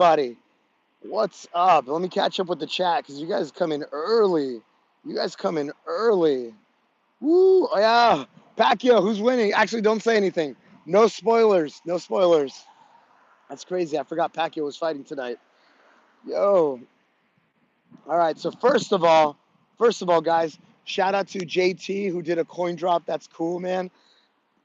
buddy. What's up? Let me catch up with the chat because you guys come in early. You guys come in early. Woo! Oh, yeah. Pacquiao, who's winning? Actually, don't say anything. No spoilers. No spoilers. That's crazy. I forgot Pacquiao was fighting tonight. Yo. All right. So first of all, guys, shout out to JT who did a coin drop. That's cool, man.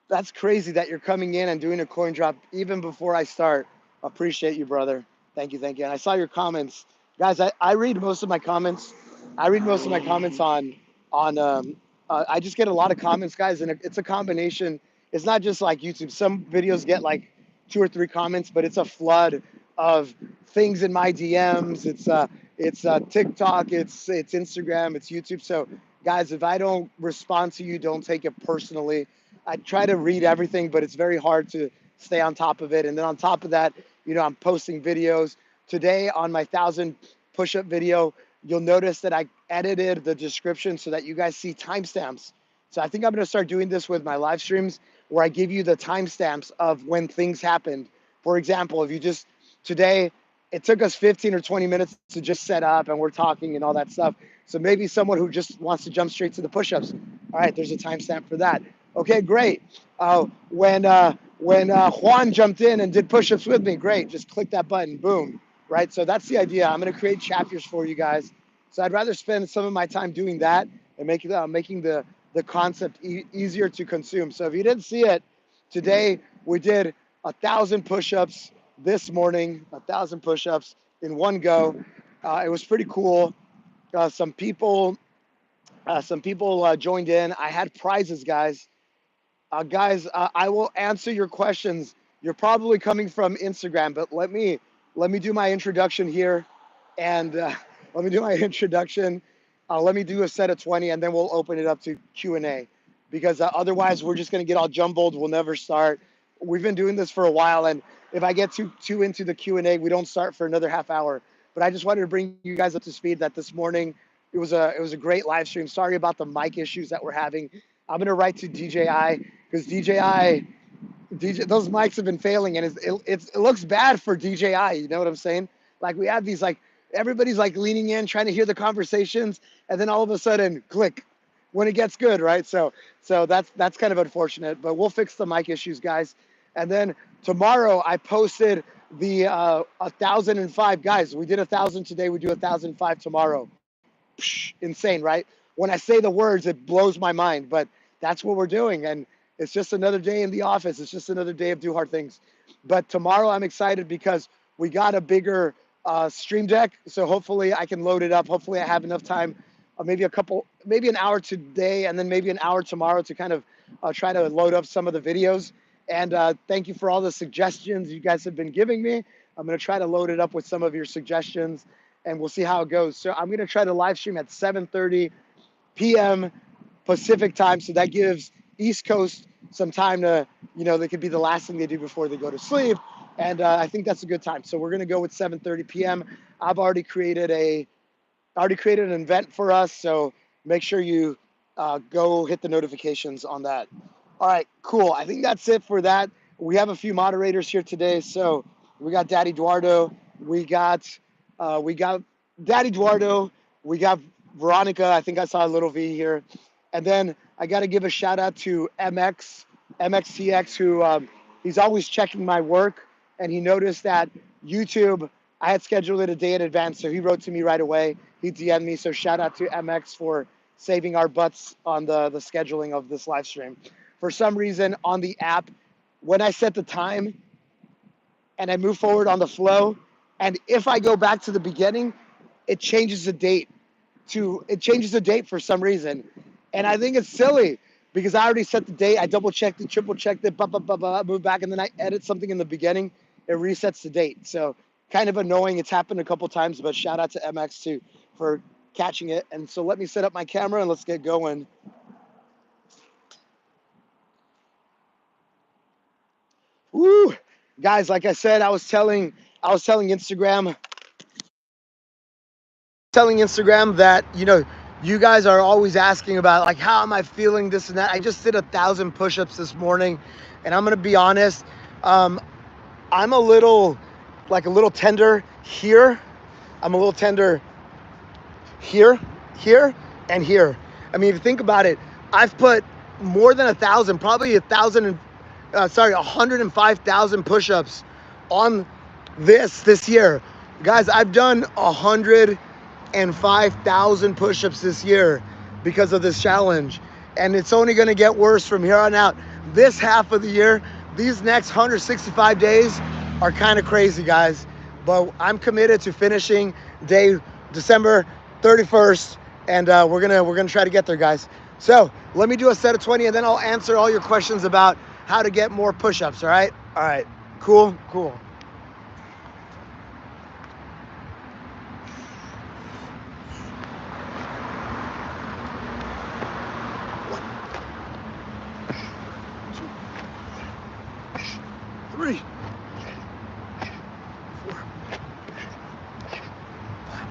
That's crazy that you're coming in and doing a coin drop even before I start. Appreciate you, brother. Thank you, thank you. And I saw your comments, guys. I read most of my comments. I read most of my comments on. I just get a lot of comments, guys, and it's a combination. It's not just like YouTube. Some videos get like two or three comments, but it's a flood of things in my DMs. It's TikTok. It's Instagram. It's YouTube. So, guys, if I don't respond to you, don't take it personally. I try to read everything, but it's very hard to stay on top of it. And then on top of that, I'm posting videos. Today on my 1,000 push-up video, you'll notice that I edited the description so that you guys see timestamps. So I think I'm going to start doing this with my live streams where I give you the timestamps of when things happened. For example, if you just today, it took us 15 or 20 minutes to just set up and we're talking and all that stuff. So maybe someone who just wants to jump straight to the push-ups. All right, there's a timestamp for that. Okay, great. When Juan jumped in and did push-ups with me, great. Just click that button, boom. Right. So that's the idea. I'm going to create chapters for you guys. So I'd rather spend some of my time doing that and making the concept easier to consume. So if you didn't see it today, we did 1,000 push-ups this morning. 1,000 push-ups in one go. It was pretty cool. Some people joined in. I had prizes, guys. I will answer your questions. You're probably coming from Instagram, but let me do my introduction here, and let me do my introduction. Let me do a set of 20, and then we'll open it up to Q&A, because otherwise we're just gonna get all jumbled. We'll never start. We've been doing this for a while, and if I get too into the Q&A, we don't start for another half hour. But I just wanted to bring you guys up to speed that this morning it was a great live stream. Sorry about the mic issues that we're having. I'm gonna write to DJI because those mics have been failing, and it looks bad for DJI. You know what I'm saying? Like we have these like everybody's like leaning in, trying to hear the conversations, and then all of a sudden, click when it gets good, right? So that's kind of unfortunate, but we'll fix the mic issues, guys. And then tomorrow, I posted the 1,005 guys. We did 1,000 today. We do 1,005 tomorrow. Psh, insane, right? When I say the words, it blows my mind, but that's what we're doing. And it's just another day in the office. It's just another day of do hard things. But tomorrow I'm excited because we got a bigger stream deck. So hopefully I can load it up. Hopefully I have enough time, maybe an hour today and then maybe an hour tomorrow to kind of try to load up some of the videos. And thank you for all the suggestions you guys have been giving me. I'm going to try to load it up with some of your suggestions, and we'll see how it goes. So I'm going to try to live stream at 7:30 p.m. Pacific time. So that gives East Coast some time to, they could be the last thing they do before they go to sleep. And I think that's a good time. So we're going to go with 7:30 p.m. I've already created an event for us. So make sure you go hit the notifications on that. All right, cool. I think that's it for that. We have a few moderators here today. So we got Daddy Eduardo. We got Daddy Eduardo. We got Veronica. I think I saw a little V here. And then I got to give a shout out to MXTX, who he's always checking my work. And he noticed that YouTube, I had scheduled it a day in advance. So he wrote to me right away. He DM'd me. So shout out to MX for saving our butts on the scheduling of this live stream. For some reason on the app, when I set the time and I move forward on the flow, and if I go back to the beginning, it changes the date for some reason. And I think it's silly because I already set the date. I double checked it, triple checked it, move back, and then I edit something in the beginning. It resets the date. So kind of annoying. It's happened a couple times, but shout out to MX too for catching it. And so let me set up my camera and let's get going. Woo! Guys, like I said, I was telling Instagram that, you guys are always asking about like, how am I feeling, this and that. I just did 1,000 push-ups this morning, and I'm going to be honest. I'm a little like a little tender here. I'm a little tender here, here, and here. I mean, if you think about it, I've put more than 1,000, probably 105,000 push-ups on this year. Guys, I've done 105,000 push-ups this year because of this challenge. And it's only gonna get worse from here on out. This half of the year, these next 165 days are kind of crazy, guys. But I'm committed to finishing December 31st, and we're gonna try to get there, guys. So let me do a set of 20, and then I'll answer all your questions about how to get more push-ups. All right, cool. 3, 4, 5,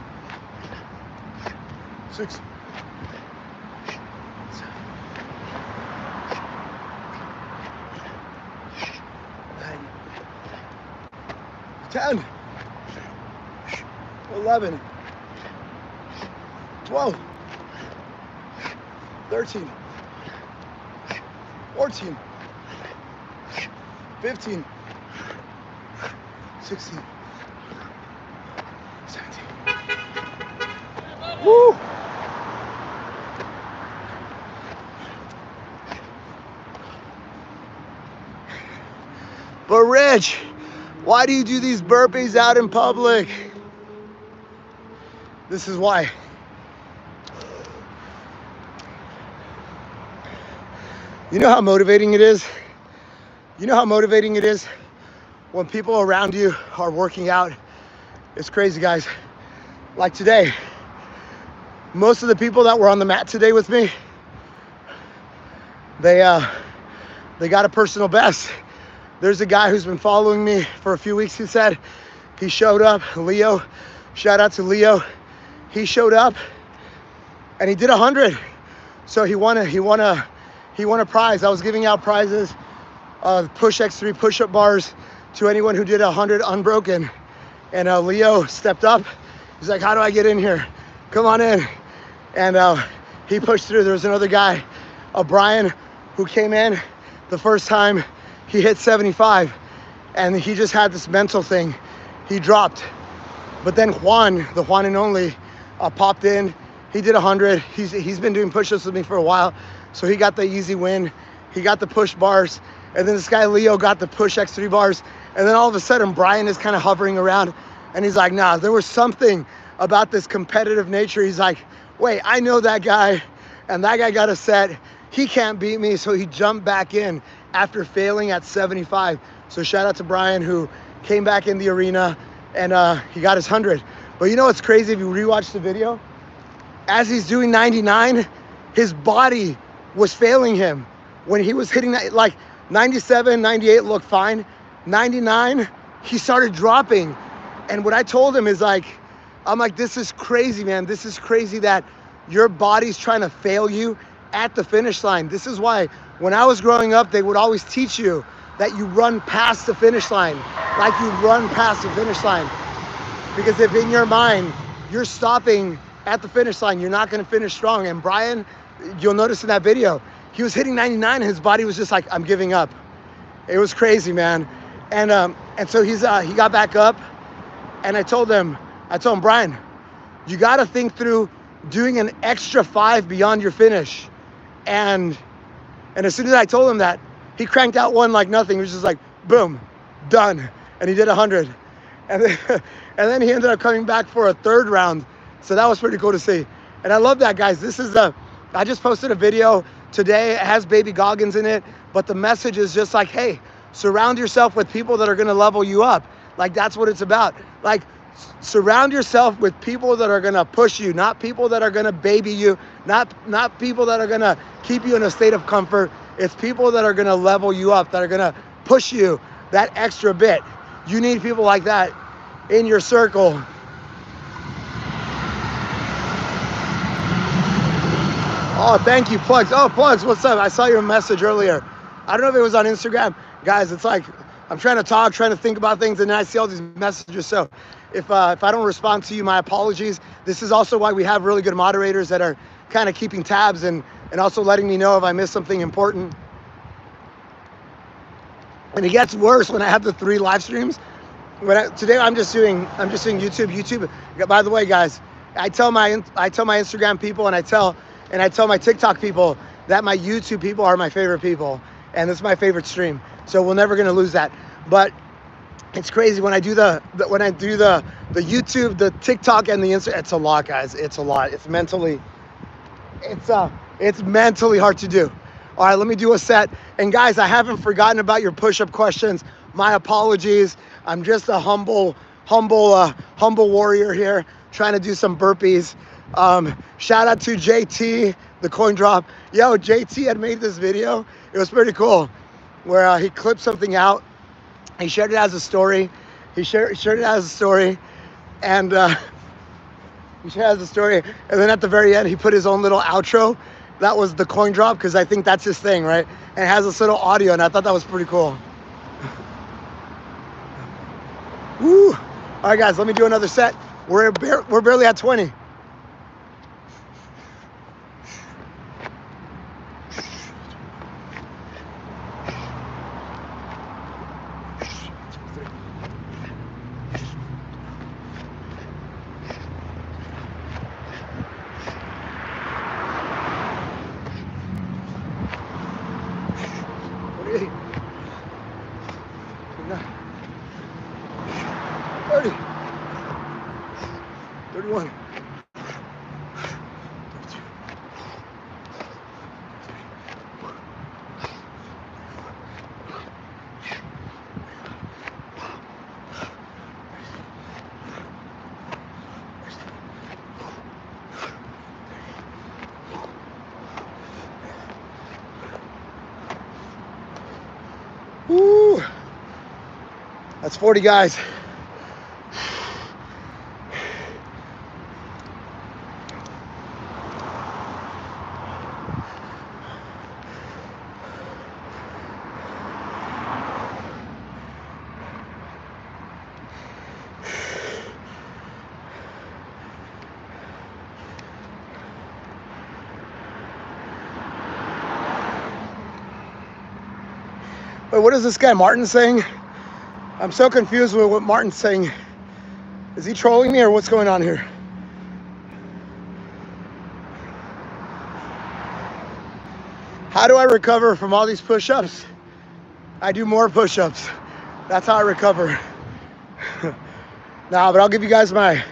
6, 7, 9, 10, 11, 12, 13, 14, 15, 16, 17. Woo! But Rich, why do you do these burpees out in public? This is why. You know how motivating it is? You know how motivating it is when people around you are working out? It's crazy, guys. Like today, most of the people that were on the mat today with me, they got a personal best. There's a guy who's been following me for a few weeks. He said he showed up. Leo, shout out to Leo. He showed up and he did 100. So he won a prize. I was giving out prizes, push X3 push-up bars to anyone who did 100 unbroken. And Leo stepped up. He's like, how do I get in here? Come on in. And he pushed through. There was another guy, Brian, who came in the first time. He hit 75 and he just had this mental thing. He dropped. But then Juan, the Juan and only, popped in. He did 100. He's been doing push-ups with me for a while. So he got the easy win. He got the push bars. And then this guy, Leo, got the push X3 bars. And then all of a sudden, Brian is kind of hovering around. And he's like, nah, there was something about this competitive nature. He's like, wait, I know that guy. And that guy got a set. He can't beat me. So he jumped back in after failing at 75. So shout out to Brian, who came back in the arena and he got his 100. But you know what's crazy? If you rewatch the video, as he's doing 99, his body was failing him. When he was hitting that, like 97, 98 looked fine. 99, he started dropping. And what I told him is like, I'm like, this is crazy, man. This is crazy that your body's trying to fail you at the finish line. This is why when I was growing up, they would always teach you that you run past the finish line, like you run past the finish line. Because if in your mind, you're stopping at the finish line, you're not gonna finish strong. And Brian, you'll notice in that video, he was hitting 99 and his body was just like, I'm giving up. It was crazy, man. And so he got back up and I told him, Brian, you gotta think through doing an extra 5 beyond your finish. And as soon as I told him that, he cranked out one like nothing. He was just like, boom, done. And he did 100. And then he ended up coming back for a 3rd round. So that was pretty cool to see. And I love that, guys. I just posted a video today. It has Baby Goggins in it, but the message is just like, hey, surround yourself with people that are gonna level you up. Like, that's what it's about. Like, surround yourself with people that are gonna push you, not people that are gonna baby you, not people that are gonna keep you in a state of comfort. It's people that are gonna level you up, that are gonna push you that extra bit. You need people like that in your circle. Oh, thank you, Plugs. Oh, Plugs, what's up? I saw your message earlier. I don't know if it was on Instagram. Guys, it's like, I'm trying to talk, trying to think about things, and then I see all these messages. So if I don't respond to you, my apologies. This is also why we have really good moderators that are kind of keeping tabs and also letting me know if I missed something important. And it gets worse when I have the 3 live streams. Today I'm just doing YouTube. YouTube. By the way, guys, I tell my Instagram people and I tell my TikTok people that my YouTube people are my favorite people, and this is my favorite stream. So we're never gonna lose that. But it's crazy when I do the YouTube, the TikTok, and the Instagram. It's a lot, guys. It's a lot. It's mentally hard to do. All right, let me do a set. And guys, I haven't forgotten about your push-up questions. My apologies. I'm just a humble warrior here, trying to do some burpees. Shout out to JT, the coin drop. Yo, JT had made this video. It was pretty cool, where he clipped something out. He shared it as a story. And he shared it as a story. And then at the very end, he put his own little outro. That was the coin drop, because I think that's his thing, right? And it has this little audio, and I thought that was pretty cool. Woo! All right, guys, let me do another set. We're barely at 20. Woo! That's 40, guys. Wait, what is this guy Martin saying? I'm so confused with what Martin's saying. Is he trolling me or what's going on here? How do I recover from all these push-ups? I do more push-ups. That's how I recover. Nah, but I'll give you guys my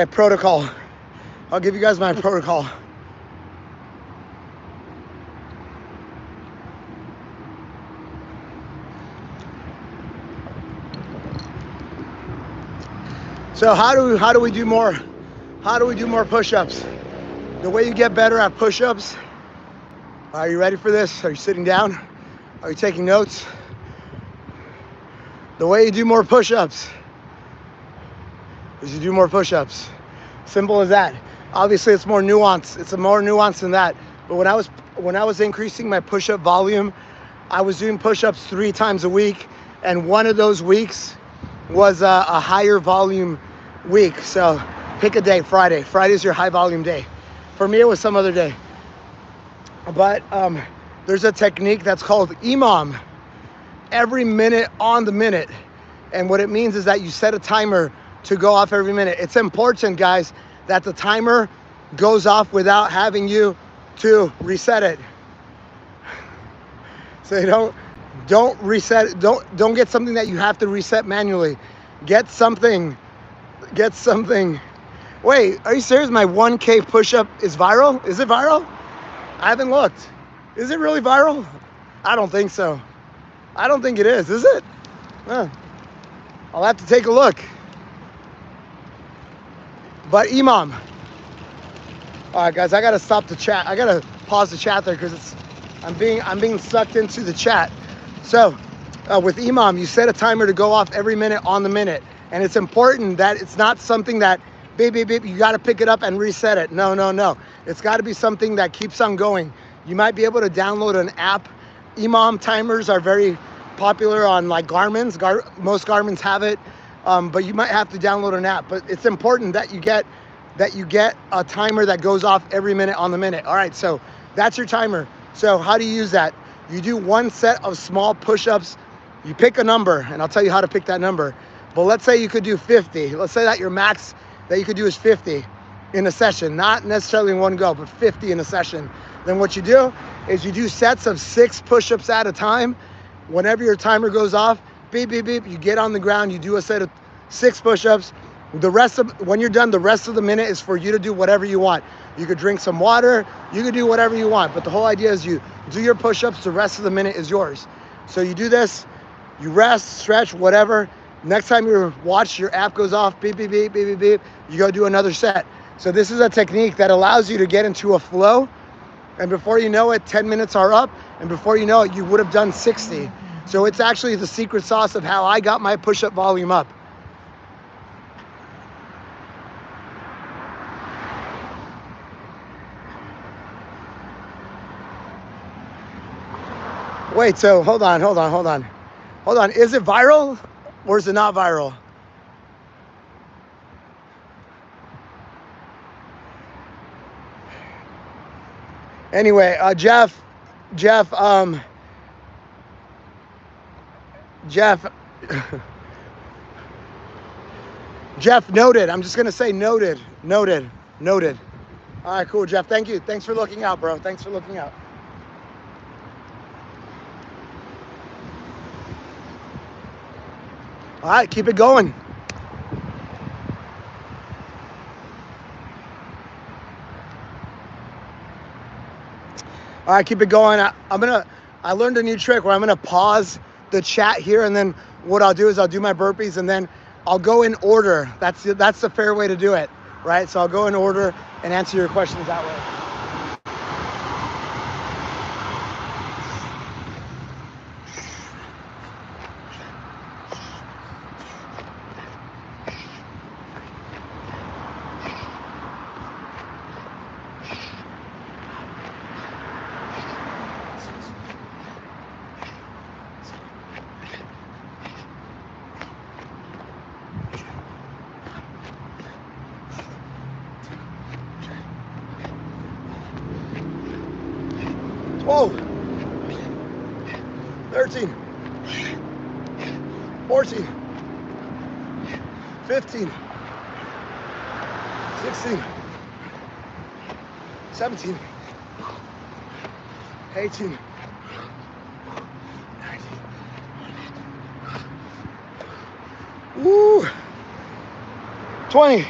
protocol. I'll give you guys my protocol. So how do we do more? How do we do more push-ups? The way you get better at push-ups. Are you ready for this? Are you sitting down? Are you taking notes? The way you do more push-ups is you do more push-ups. Simple as that. Obviously, it's more nuanced. It's more nuanced than that. But when I was increasing my push-up volume, I was doing push-ups 3 times a week, and one of those weeks was a higher volume week. So pick a day. Friday. Friday's your high volume day. For me, it was some other day. But there's a technique that's called EMOM, every minute on the minute. And what it means is that you set a timer to go off every minute. It's important, guys, that the timer goes off without having you to reset it. So you don't reset, don't get something that you have to reset manually. Get something. Wait, are you serious? My 1K push-up is viral? Is it viral? I haven't looked. Is it really viral? I don't think so. I don't think it is it? I'll have to take a look. But EMOM. All right, guys, I gotta stop the chat. I gotta pause the chat there because I'm being sucked into the chat. So with EMOM, you set a timer to go off every minute on the minute. And it's important that it's not something that, beep, beep, beep, you got to pick it up and reset it. No. It's got to be something that keeps on going. You might be able to download an app. EMOM timers are very popular on like Garmin's. Most Garmin's have it, but you might have to download an app. But it's important that you get a timer that goes off every minute on the minute. All right, so that's your timer. So how do you use that? You do one set of small push-ups. You pick a number, and I'll tell you how to pick that number. But let's say you could do 50. Let's say that your max that you could do is 50 in a session, not necessarily in one go, but 50 in a session. Then what you do is you do sets of 6 push-ups at a time. Whenever your timer goes off, beep, beep, beep, you get on the ground, you do a set of 6 push-ups. When you're done, the rest of the minute is for you to do whatever you want. You could drink some water, you could do whatever you want, but the whole idea is you do your push-ups, the rest of the minute is yours. So you do this, you rest, stretch, whatever. Next time you watch, your app goes off, beep, beep, beep, beep, beep, beep, you go do another set. So this is a technique that allows you to get into a flow, and before you know it, 10 minutes are up, and before you know it, you would have done 60. So it's actually the secret sauce of how I got my push-up volume up. Wait, so hold on. Is it viral or is it not viral? Anyway, Jeff, Jeff, noted. I'm just gonna say noted. All right, cool, Jeff. Thank you. Thanks for looking out, bro. Thanks for looking out. All right, keep it going. All right, keep it going. I learned a new trick where I'm gonna pause the chat here, and then what I'll do is I'll do my burpees, and then I'll go in order. That's the fair way to do it, right? So I'll go in order and answer your questions that way. Whoa, 13, 14, 15, 16, 17, 18, 19. Woo, 20.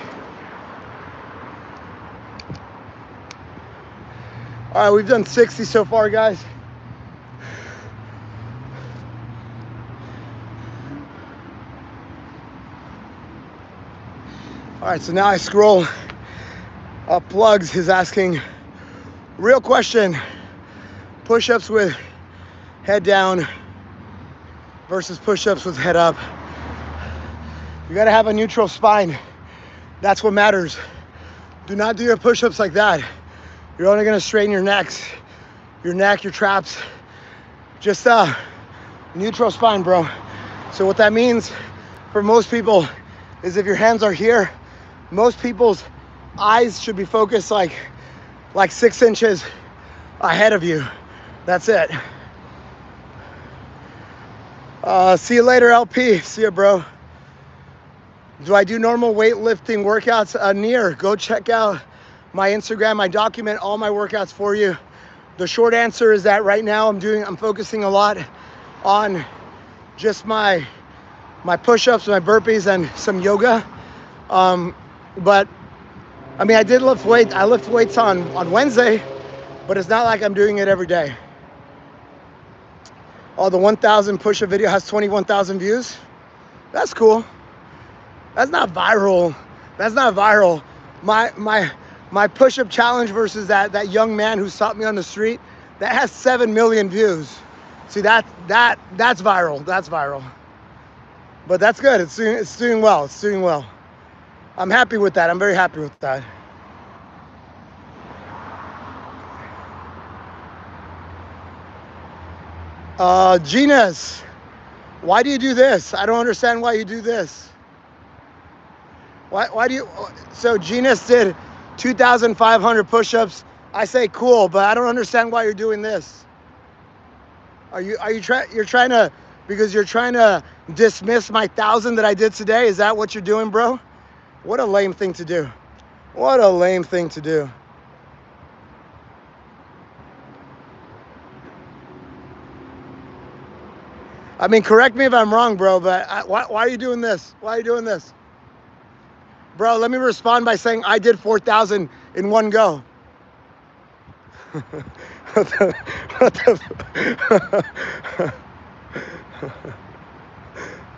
All right, we've done 60 so far, guys. All right, so now I scroll up. Plugs is asking, real question, push-ups with head down versus push-ups with head up. You gotta have a neutral spine. That's what matters. Do not do your push-ups like that. You're only gonna strain your necks, your traps. Just neutral spine, bro. So what that means for most people is if your hands are here, most people's eyes should be focused like 6 inches ahead of you. That's it. See you later, LP. See ya, bro. Do I do normal weightlifting workouts? Near, go check out my Instagram. I document all my workouts for you. The short answer is that right now I'm focusing a lot on just my push-ups, my burpees, and some yoga. But I mean, I did lift weights. I lift weights on Wednesday, but it's not like I'm doing it every day. Oh, the 1,000 push-up video has 21,000 views. That's cool. That's not viral. My push-up challenge versus that young man who stopped me on the street, that has 7 million views. See, that's viral. But that's good. It's doing well. I'm happy with that. I'm very happy with that. Gina's, Why do you do this? I don't understand why you do this. Why do you, so Genus did 2,500 push-ups. I say cool, but I don't understand why you're doing this. You're trying to, because you're trying to dismiss my 1,000 that I did today? Is that what you're doing, bro? What a lame thing to do. What a lame thing to do. I mean, correct me if I'm wrong, bro, but why are you doing this? Why are you doing this? Bro, let me respond by saying I did 4,000 in one go. What the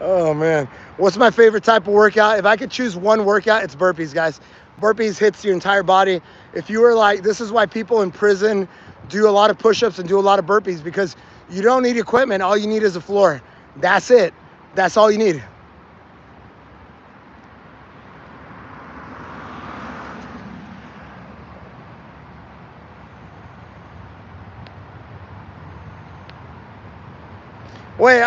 Oh, man. What's my favorite type of workout? If I could choose one workout, it's burpees, guys. Burpees hits your entire body. If you were like, this is why people in prison do a lot of push-ups and do a lot of burpees, because you don't need equipment. All you need is a floor. That's it. That's all you need. Wait,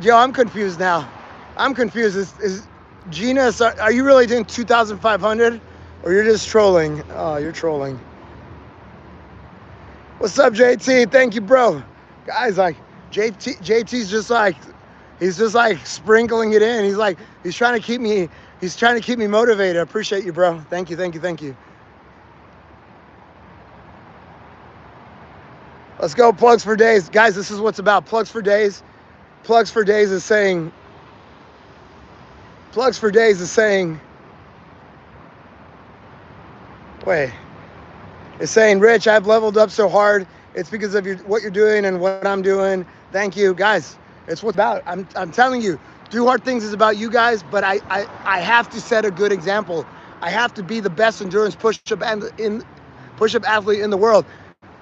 yo, I'm confused now. I'm confused. Is Genus, are you really doing 2,500? Or you're just trolling? Oh, you're trolling. What's up, JT? Thank you, bro. Guys, like, JT's just like, he's just like sprinkling it in. He's trying to keep me motivated. I appreciate you, bro. Thank you, thank you, thank you. Let's go, plugs for days. Guys, this is what's about. Plugs for days. Plugs for days is saying, wait. It's saying, Rich, I've leveled up so hard. It's because of what you're doing and what I'm doing. Thank you, guys. It's what's about. I'm telling you, Do Hard Things is about you guys, but I have to set a good example. I have to be the best endurance push-up athlete in the world.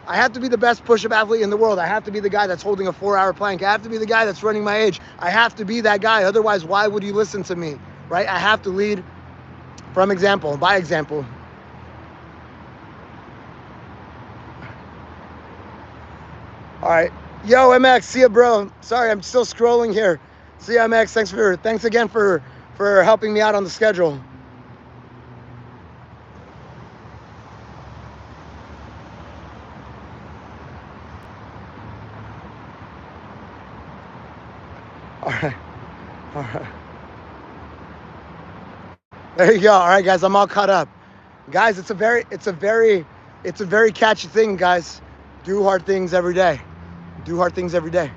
I have to be the best push-up athlete in the world. I have to be the guy that's holding a 4-hour plank. I have to be the guy that's running my age. I have to be that guy. Otherwise, why would you listen to me, right? I have to lead from example, by example. All right. Yo, MX, see ya, bro. Sorry, I'm still scrolling here. See ya, MX. Thanks again for helping me out on the schedule. All right. All right. There you go. All right, guys, I'm all caught up. Guys, it's a very catchy thing, guys. Do hard things every day. Do hard things every day.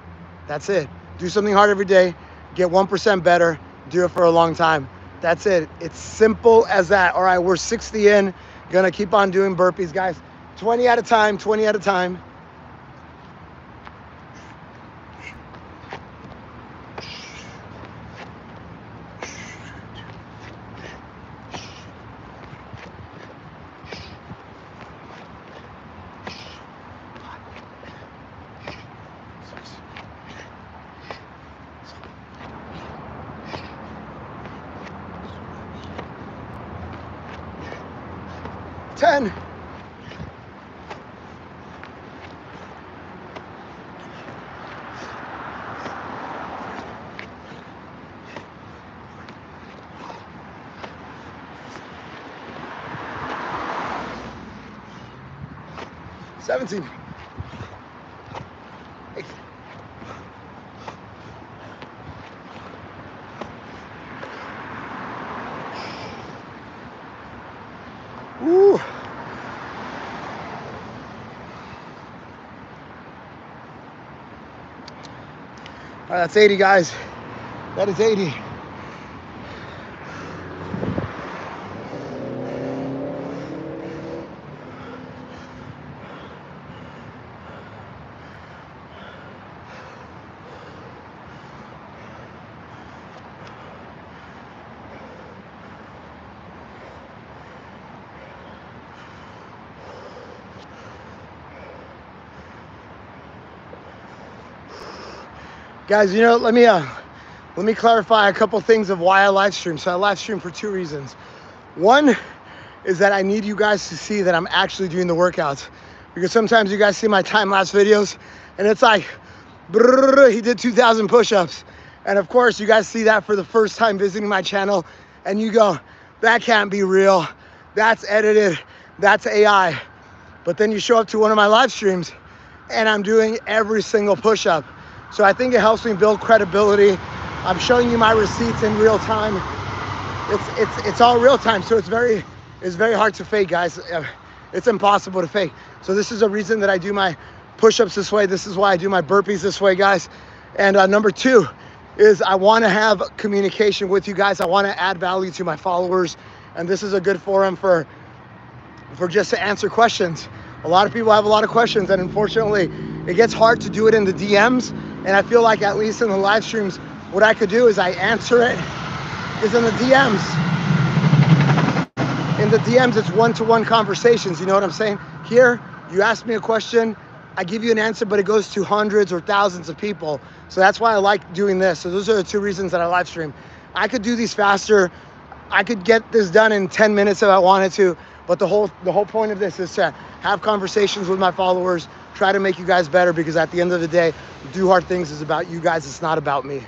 That's it. Do something hard every day. Get 1% better. Do it for a long time. That's it. It's simple as that. All right, we're 60 in. Gonna keep on doing burpees, guys. 20 at a time, 20 at a time. Ten. $17. Woo. All right, that's 80, guys. That is 80. Guys, you know, let me clarify a couple things of why I live stream. So I live stream for 2 reasons. One is that I need you guys to see that I'm actually doing the workouts, because sometimes you guys see my time-lapse videos and it's like He did 2,000 push-ups. And of course, you guys see that for the first time visiting my channel, and you go, that can't be real. That's edited. That's AI. But then you show up to one of my live streams, and I'm doing every single push-up. So I think it helps me build credibility. I'm showing you my receipts in real time. It's all real time, so it's very hard to fake, guys. It's impossible to fake. So this is a reason that I do my push-ups this way. This is why I do my burpees this way, guys. And number two is I want to have communication with you guys. I want to add value to my followers, and this is a good forum for just to answer questions. A lot of people have a lot of questions, and unfortunately, it gets hard to do it in the DMs. And I feel like at least in the live streams, what I could do is I answer it is in the DMs. In the DMs, it's one-to-one conversations. You know what I'm saying? Here, you ask me a question, I give you an answer, but it goes to hundreds or thousands of people. So that's why I like doing this. So those are the two reasons that I live stream. I could do these faster. I could get this done in 10 minutes if I wanted to. But the whole point of this is to have conversations with my followers, try to make you guys better, because at the end of the day, Do Hard Things is about you guys. It's not about me.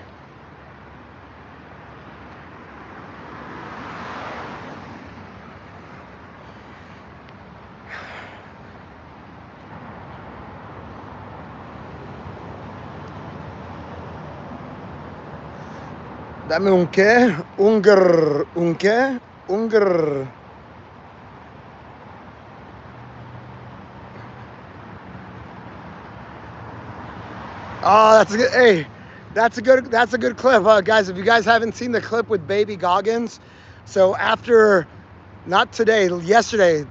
Dame un qué, un grr, un qué, un grr. Oh, that's a good, hey, that's a good clip, guys. If you guys haven't seen the clip with Baby Goggins, so after, not today, yesterday,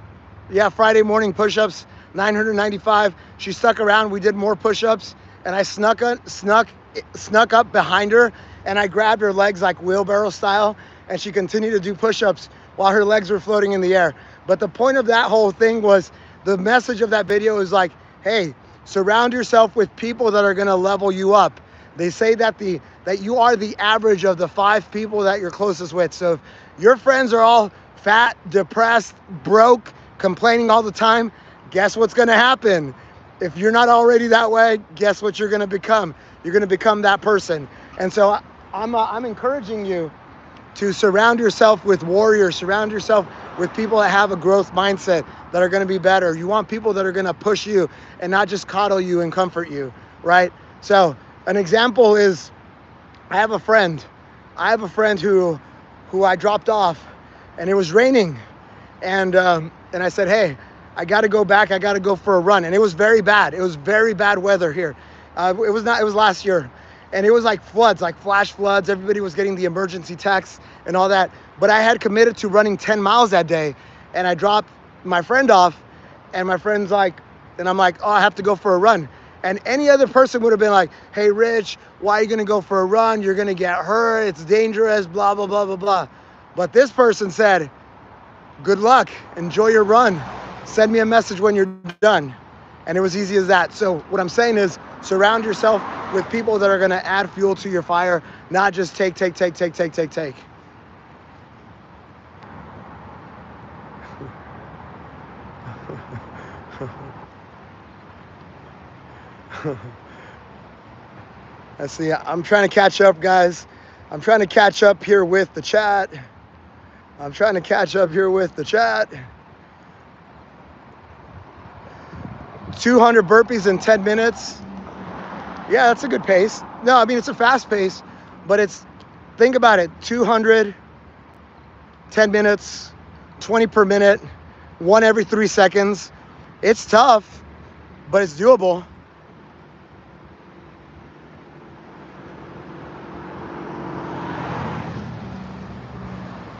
yeah, Friday morning push-ups, 995. She stuck around. We did more push-ups, and I snuck up behind her, and I grabbed her legs like wheelbarrow style, and she continued to do push-ups while her legs were floating in the air. But the point of that whole thing was, the message of that video is like, hey, surround yourself with people that are gonna level you up. They say that you are the average of the 5 people that you're closest with. So if your friends are all fat, depressed, broke, complaining all the time, guess what's gonna happen? If you're not already that way, guess what you're gonna become? You're gonna become that person. And so I'm encouraging you to surround yourself with warriors, surround yourself with people that have a growth mindset, that are gonna be better. You want people that are gonna push you and not just coddle you and comfort you, right? So an example is, I have a friend who I dropped off, and it was raining, and I said, hey, I gotta go back, I gotta go for a run. And it was very bad. It was very bad weather here. It was last year. And it was like floods, like flash floods. Everybody was getting the emergency texts and all that. But I had committed to running 10 miles that day, and I dropped my friend off, and my friend's like, and I'm like, oh, I have to go for a run. And any other person would have been like, hey, Rich, why are you gonna go for a run? You're gonna get hurt, it's dangerous, blah, blah, blah, blah, blah. But this person said, good luck, enjoy your run. Send me a message when you're done. And it was easy as that. So what I'm saying is, surround yourself with people that are gonna add fuel to your fire, not just take. I see, I'm trying to catch up, guys. I'm trying to catch up here with the chat. 200 burpees in 10 minutes. Yeah, that's a good pace. No, I mean, it's a fast pace, but think about it, 200, 10 minutes, 20 per minute, 1 every 3 seconds. It's tough, but it's doable.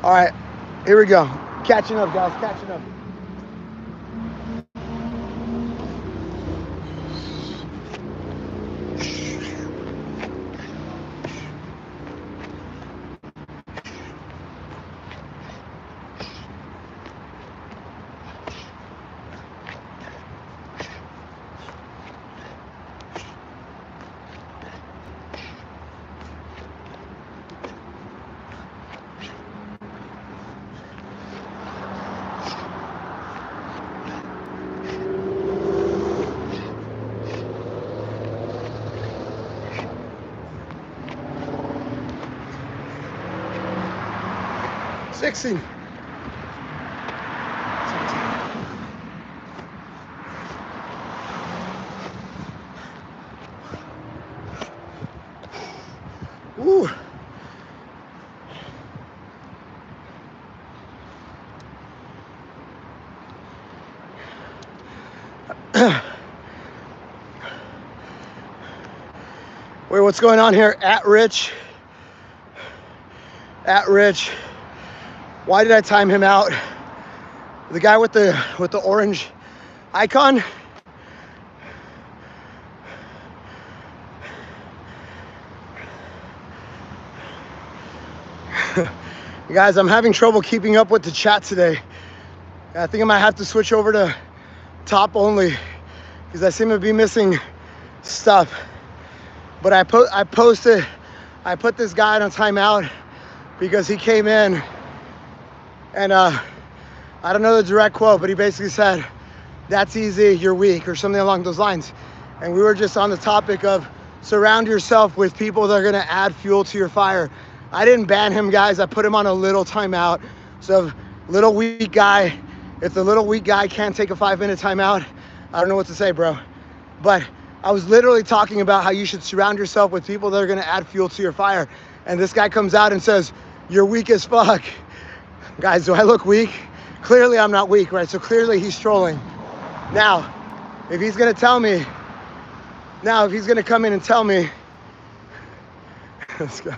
All right, here we go. Catching up, guys, catching up. 16. 17. Woo. Wait, what's going on here? At Rich. Why did I time him out? The guy with the orange icon. Guys, I'm having trouble keeping up with the chat today. I think I might have to switch over to top only because I seem to be missing stuff. But I put this guy on timeout because he came in and I don't know the direct quote, but he basically said, "That's easy, you're weak," or something along those lines. And we were just on the topic of surround yourself with people that are gonna add fuel to your fire. I didn't ban him, guys. I put him on a little timeout. So little weak guy, if the little weak guy can't take a 5-minute timeout, I don't know what to say, bro. But I was literally talking about how you should surround yourself with people that are gonna add fuel to your fire. And this guy comes out and says, "You're weak as fuck." Guys, do I look weak? Clearly I'm not weak, right? So clearly he's trolling. Now, if he's gonna tell me, if he's gonna come in and tell me, let's go.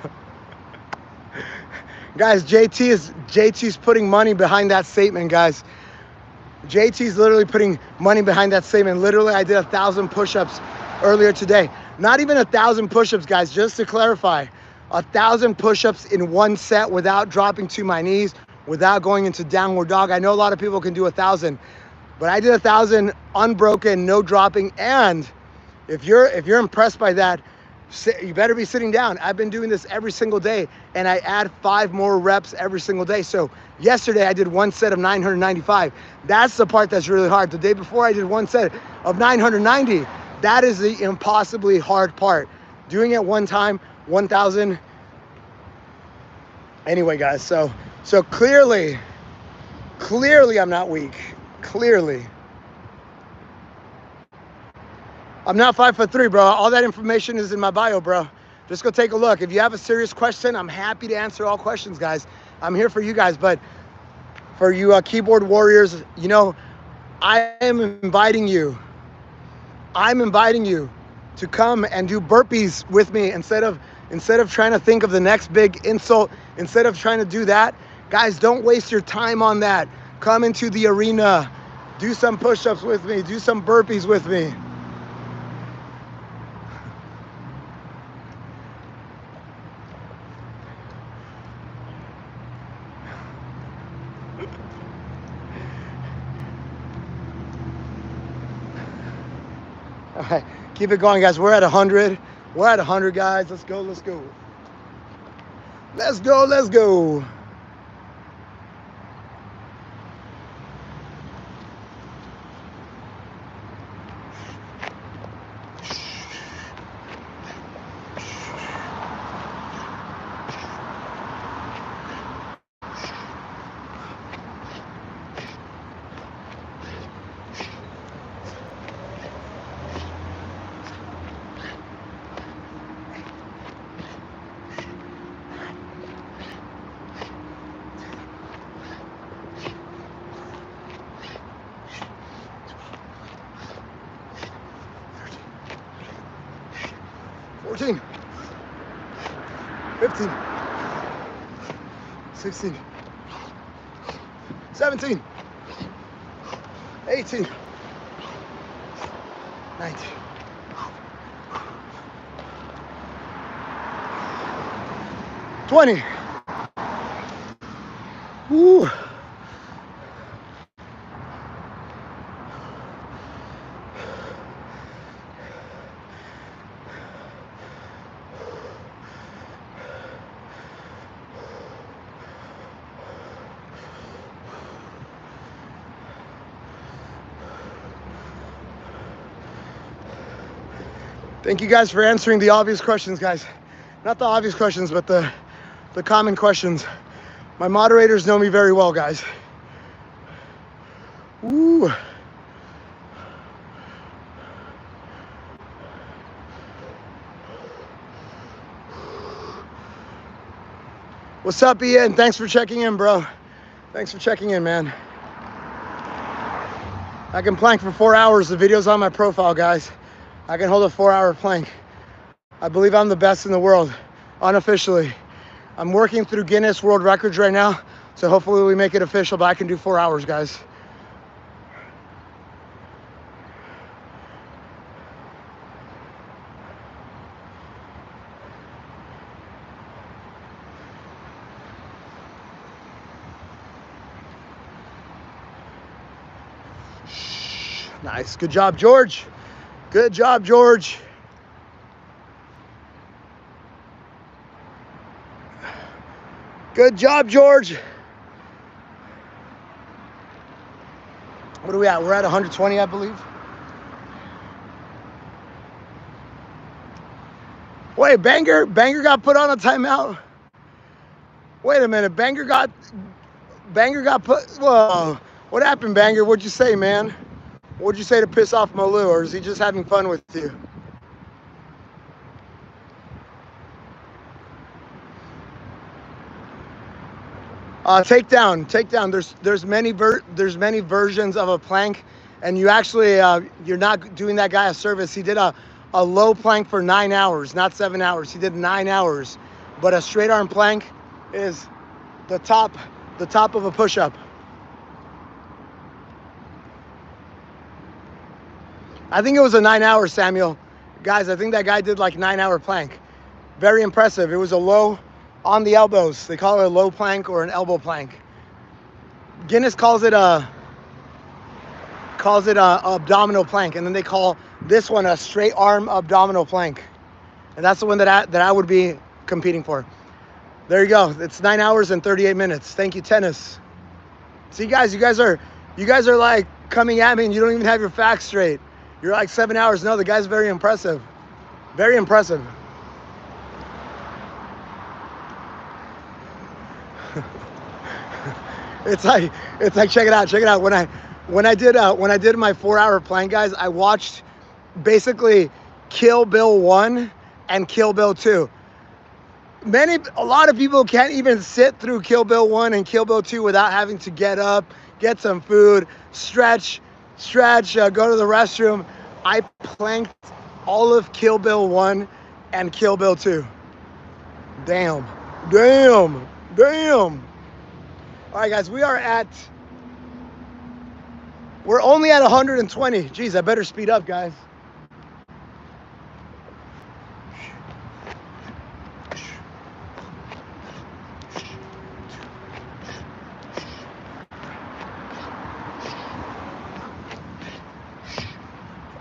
Guys, JT's putting money behind that statement, guys. JT's literally putting money behind that statement. Literally, I did 1,000 push-ups earlier today. Not even 1,000 push-ups, guys, just to clarify. 1,000 push-ups in one set without dropping to my knees, without going into downward dog. I know a lot of people can do 1,000, but I did 1,000 unbroken, no dropping. And if you're impressed by that, you better be sitting down. I've been doing this every single day, and I add 5 more reps every single day. So yesterday I did one set of 995. That's the part that's really hard. The day before I did one set of 990. That is the impossibly hard part. Doing it one time, 1,000. Anyway, guys, so clearly I'm not weak. Clearly. I'm not 5'3", bro. All that information is in my bio, bro. Just go take a look. If you have a serious question, I'm happy to answer all questions, guys. I'm here for you guys. But for you keyboard warriors, you know, I'm inviting you to come and do burpees with me instead of trying to think of the next big insult. Instead of trying to do that, guys, don't waste your time on that. Come into the arena, do some push-ups with me, do some burpees with me. All right, keep it going, guys. We're at 100. We're at 100, guys. Let's go. Let's go. 14, 15, 16, 17, 18, 19, 20. Woo. Thank you guys for answering the obvious questions, guys. Not the obvious questions, but the common questions. My moderators know me very well, guys. Woo. What's up, Ian? Thanks for checking in, bro. Thanks for checking in, man. I can plank for 4 hours. The video's on my profile, guys. I can hold a 4-hour plank. I believe I'm the best in the world, unofficially. I'm working through Guinness World Records right now, so hopefully we make it official, but I can do 4 hours, guys. Nice. Good job, George. Good job, George. Good job, George. What are we at? We're at 120, I believe. Wait, Banger got put on a timeout. Wait a minute, Banger got put. Whoa, what happened, Banger? What'd you say, man? What'd you say to piss off Malou, or is he just having fun with you? Takedown. There's many versions of a plank, and you actually you're not doing that guy a service. He did a low plank for 9 hours, not 7 hours. He did 9 hours, but a straight arm plank is the top of a push-up. I think it was a 9 hour, Samuel. Guys, I think that guy did like 9 hour plank. Very impressive. It was a low on the elbows. They call it a low plank or an elbow plank. Guinness calls it a abdominal plank, and then they call this one a straight arm abdominal plank. And that's the one that I would be competing for. There you go. It's 9 hours and 38 minutes. Thank you, tennis. See, guys, you guys are like coming at me and you don't even have your facts straight. You're like 7 hours. No, the guy's very impressive. Very impressive. It's like check it out. When I did my 4 hour plank, guys, I watched basically Kill Bill 1 and Kill Bill 2. A lot of people can't even sit through Kill Bill 1 and Kill Bill 2 without having to get up, get some food, stretch, go to the restroom. I planked all of Kill Bill 1 and Kill Bill 2. Damn. All right, guys, we're only at 120. Jeez, I better speed up, guys.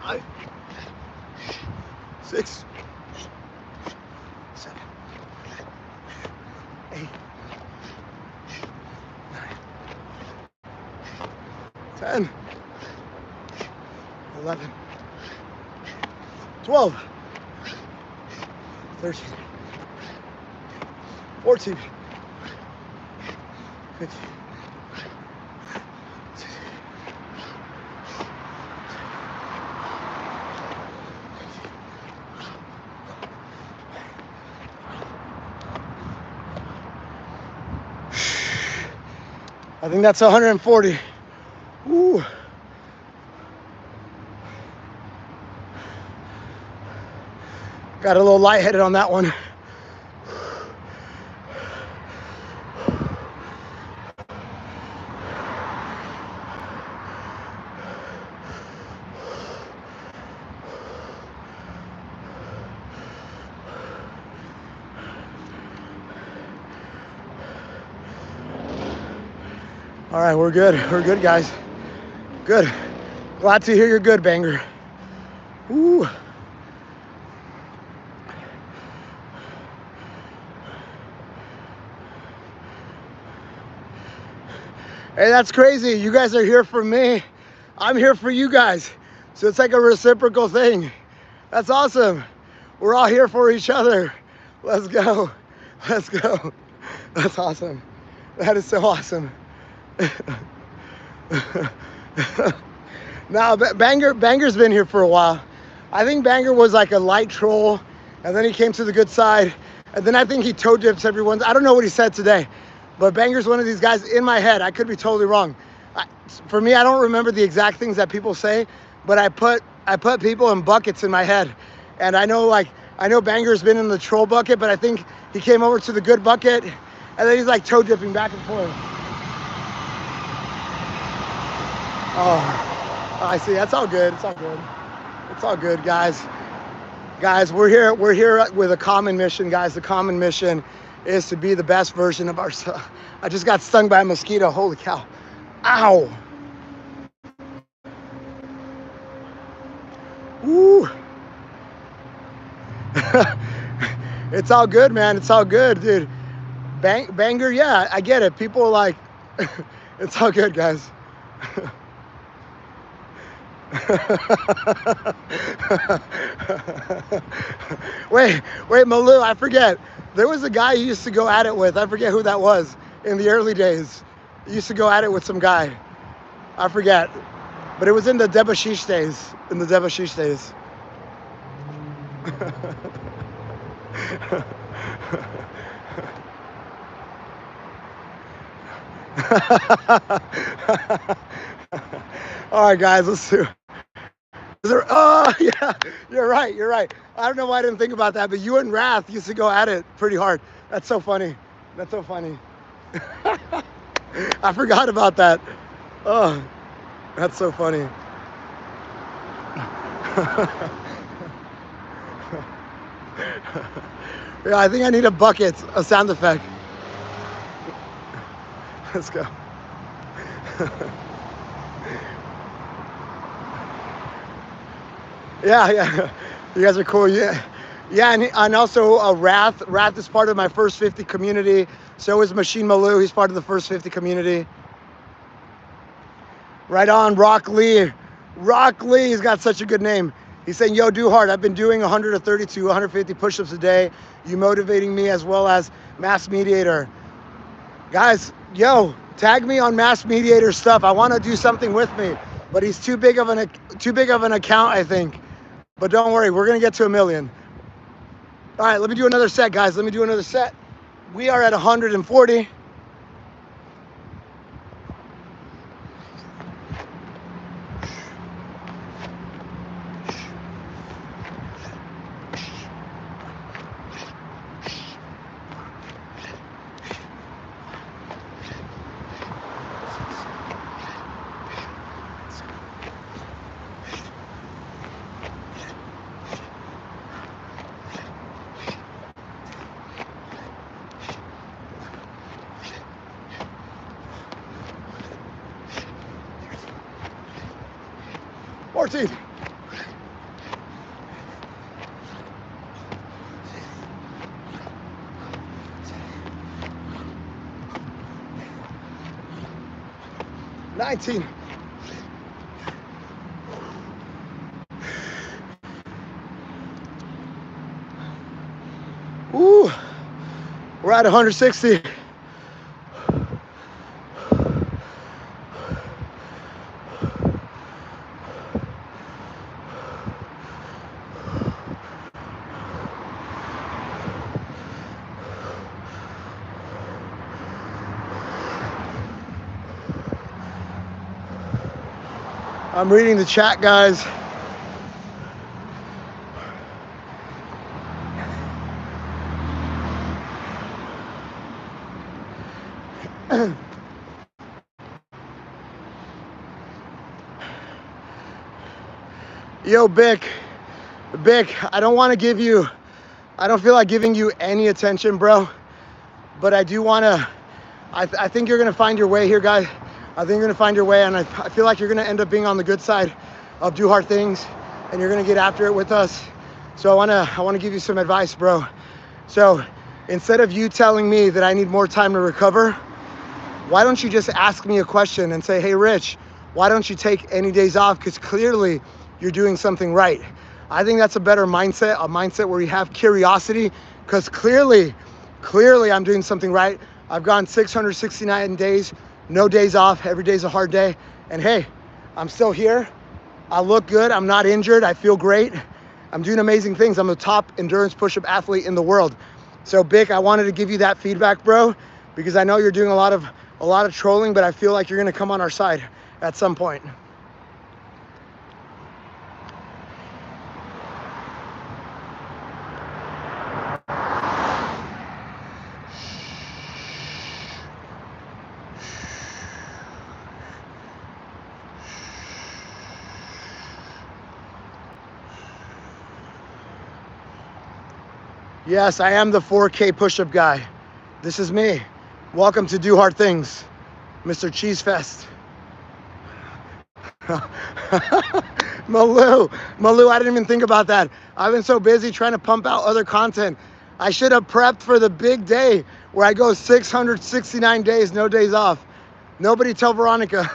Five, 6, 7, 8, 9, 10, 11, 12, 13, 14, 15, 16, I think that's 140. Ooh. Got a little lightheaded on that one. All right, we're good. We're good, guys. Good. Glad to hear you're good, Banger. Ooh. Hey, that's crazy. You guys are here for me. I'm here for you guys. So it's like a reciprocal thing. That's awesome. We're all here for each other. Let's go. Let's go. That's awesome. That is so awesome. Now, Banger's been here for a while. I think Banger was like a light troll, and then he came to the good side, and then I think he toe dips everyone. I don't know what he said today, but Banger's one of these guys in my head. I could be totally wrong. For me, I don't remember the exact things that people say, but I put people in buckets in my head, and I know Banger's been in the troll bucket, but I think he came over to the good bucket, and then he's like toe dipping back and forth. Oh, I see. That's all good. It's all good. It's all good, guys. Guys, we're here with a common mission, guys. The common mission is to be the best version of ourselves. I just got stung by a mosquito. Holy cow. Ow. Woo. It's all good, man. It's all good, dude. Banger, yeah, I get it. People are like, it's all good, guys. wait, Malou, I forget. There was a guy you used to go at it with. I forget who that was in the early days. You used to go at it with some guy. I forget. But it was in the Debashish days. In the Debashish days. All right, guys, let's do. Oh, yeah, you're right. I don't know why I didn't think about that, but you and Wrath used to go at it pretty hard. That's so funny. I forgot about that. Oh, that's so funny. Yeah, I think I need a sound effect. Let's go. Yeah. You guys are cool. Yeah, and also Wrath. Wrath is part of my First 50 community. So is Machine Malou. He's part of the First 50 community. Right on, Rock Lee. Rock Lee, he's got such a good name. He's saying, yo, do hard. I've been doing 130 to 150 push-ups a day. You motivating me as well as Mass Mediator. Guys, yo, tag me on Mass Mediator stuff. I want to do something with me, but he's too big of an account, I think. But don't worry, we're going to get to 1 million. All right, let me do another set, guys. Let me do another set. We are at 140. Teeth. $19. Ooh, we're at 160. I'm reading the chat, guys. Yo, Bick, I don't feel like giving you any attention, bro, but I do want to, I think you're going to find your way here, guys. I think you're going to find your way, and I feel like you're going to end up being on the good side of Do Hard Things, and you're going to get after it with us. So I want to give you some advice, bro. So instead of you telling me that I need more time to recover, why don't you just ask me a question and say, hey, Rich, why don't you take any days off? Because clearly you're doing something right. I think that's a better mindset, a mindset where you have curiosity, because clearly I'm doing something right. I've gone 669 days, no days off. Every day's a hard day. And hey, I'm still here. I look good. I'm not injured. I feel great. I'm doing amazing things. I'm the top endurance push-up athlete in the world. So Bick, I wanted to give you that feedback, bro, because I know you're doing a lot of trolling, but I feel like you're gonna come on our side at some point. Yes, I am the 4K push-up guy. This is me. Welcome to Do Hard Things, Mr. Cheese Fest. Malou, I didn't even think about that. I've been so busy trying to pump out other content. I should have prepped for the big day where I go 669 days, no days off. Nobody tell Veronica.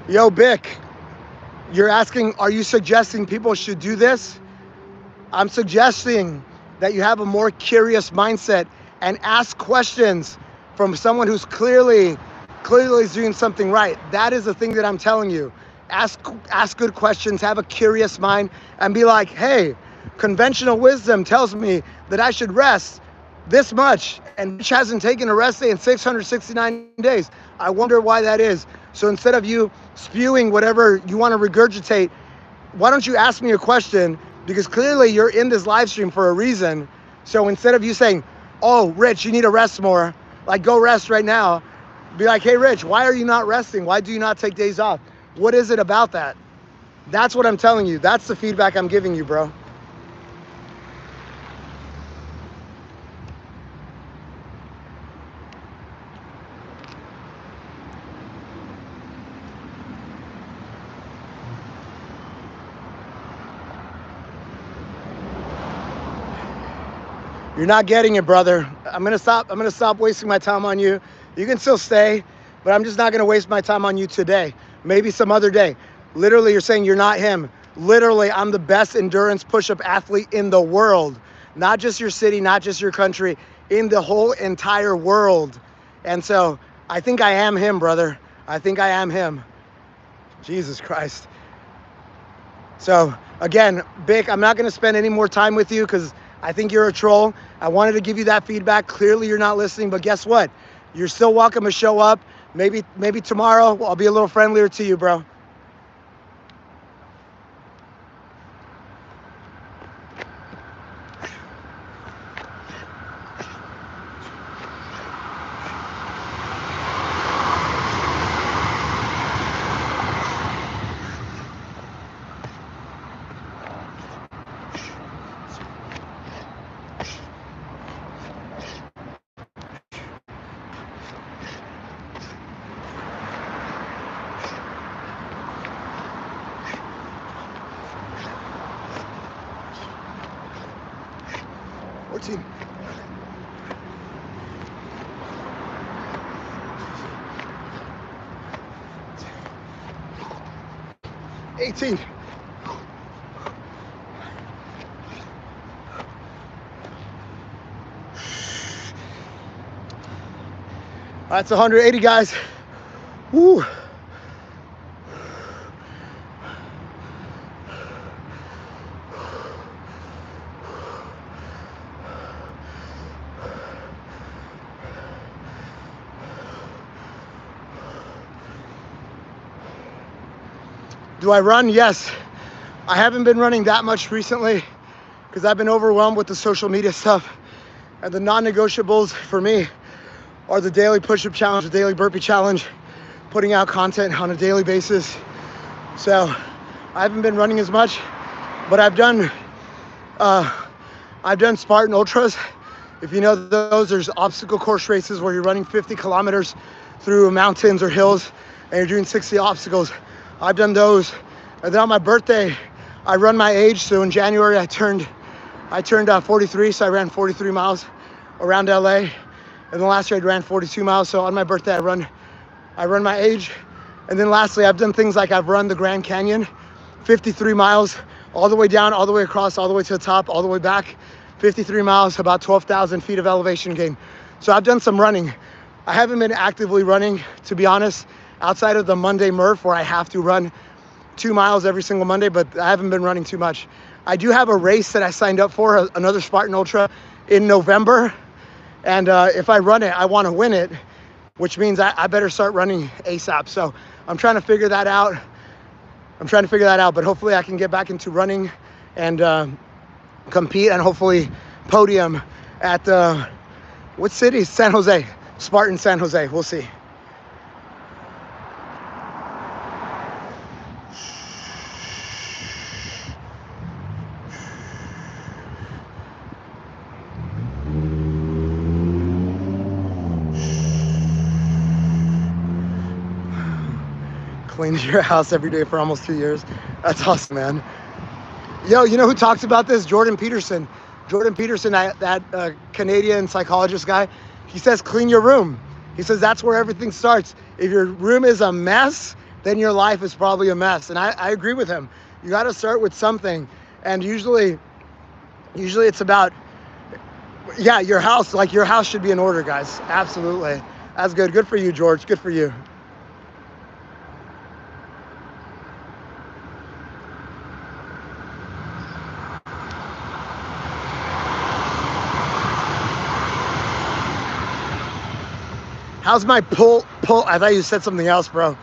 Yo, Bick, you're asking, are you suggesting people should do this? I'm suggesting that you have a more curious mindset and ask questions from someone who's clearly is doing something right. That is the thing that I'm telling you. Ask good questions, have a curious mind, and be like, hey, conventional wisdom tells me that I should rest this much, and Mitch hasn't taken a rest day in 669 days. I wonder why that is. So instead of you spewing whatever you want to regurgitate, why don't you ask me a question? Because clearly you're in this live stream for a reason. So instead of you saying, oh, Rich, you need to rest more, like go rest right now, be like, hey, Rich, why are you not resting? Why do you not take days off? What is it about that? That's what I'm telling you. That's the feedback I'm giving you, bro. You're not getting it, brother. I'm gonna stop wasting my time on you. You can still stay, but I'm just not gonna waste my time on you today. Maybe some other day. Literally, you're saying you're not him. Literally, I'm the best endurance push-up athlete in the world. Not just your city, not just your country, in the whole entire world. And so I think I am him, brother. I think I am him. Jesus Christ. So again, Bick, I'm not gonna spend any more time with you because I think you're a troll. I wanted to give you that feedback. Clearly you're not listening, but guess what? You're still welcome to show up. Maybe tomorrow I'll be a little friendlier to you, bro. Team. 18. That's 180, guys. Woo. Do I run? Yes. I haven't been running that much recently because I've been overwhelmed with the social media stuff. And the non-negotiables for me are the daily push-up challenge, the daily burpee challenge, putting out content on a daily basis. So I haven't been running as much, but I've done Spartan Ultras. If you know those, there's obstacle course races where you're running 50 kilometers through mountains or hills and you're doing 60 obstacles. I've done those. And then on my birthday, I run my age. So in January, I turned 43. So I ran 43 miles around LA. And then last year I ran 42 miles. So on my birthday, I run my age. And then lastly, I've done things like I've run the Grand Canyon, 53 miles, all the way down, all the way across, all the way to the top, all the way back, 53 miles, about 12,000 feet of elevation gain. So I've done some running. I haven't been actively running, to be honest, outside of the Monday Murph where I have to run 2 miles every single Monday, but I haven't been running too much. I do have a race that I signed up for, another Spartan Ultra in November. And if I run it, I want to win it, which means I better start running ASAP. So I'm trying to figure that out. But hopefully I can get back into running and compete and hopefully podium at what city? San Jose, Spartan San Jose. We'll see. Cleaned your house every day for almost 2 years. That's awesome, man. Yo, you know who talks about this? Jordan Peterson. Jordan Peterson, that Canadian psychologist guy, he says clean your room. He says that's where everything starts. If your room is a mess, then your life is probably a mess. And I agree with him. You got to start with something. And usually it's about, yeah, your house. Like your house should be in order, guys. Absolutely. That's good. Good for you, George. Good for you. How's my pull? I thought you said something else, bro.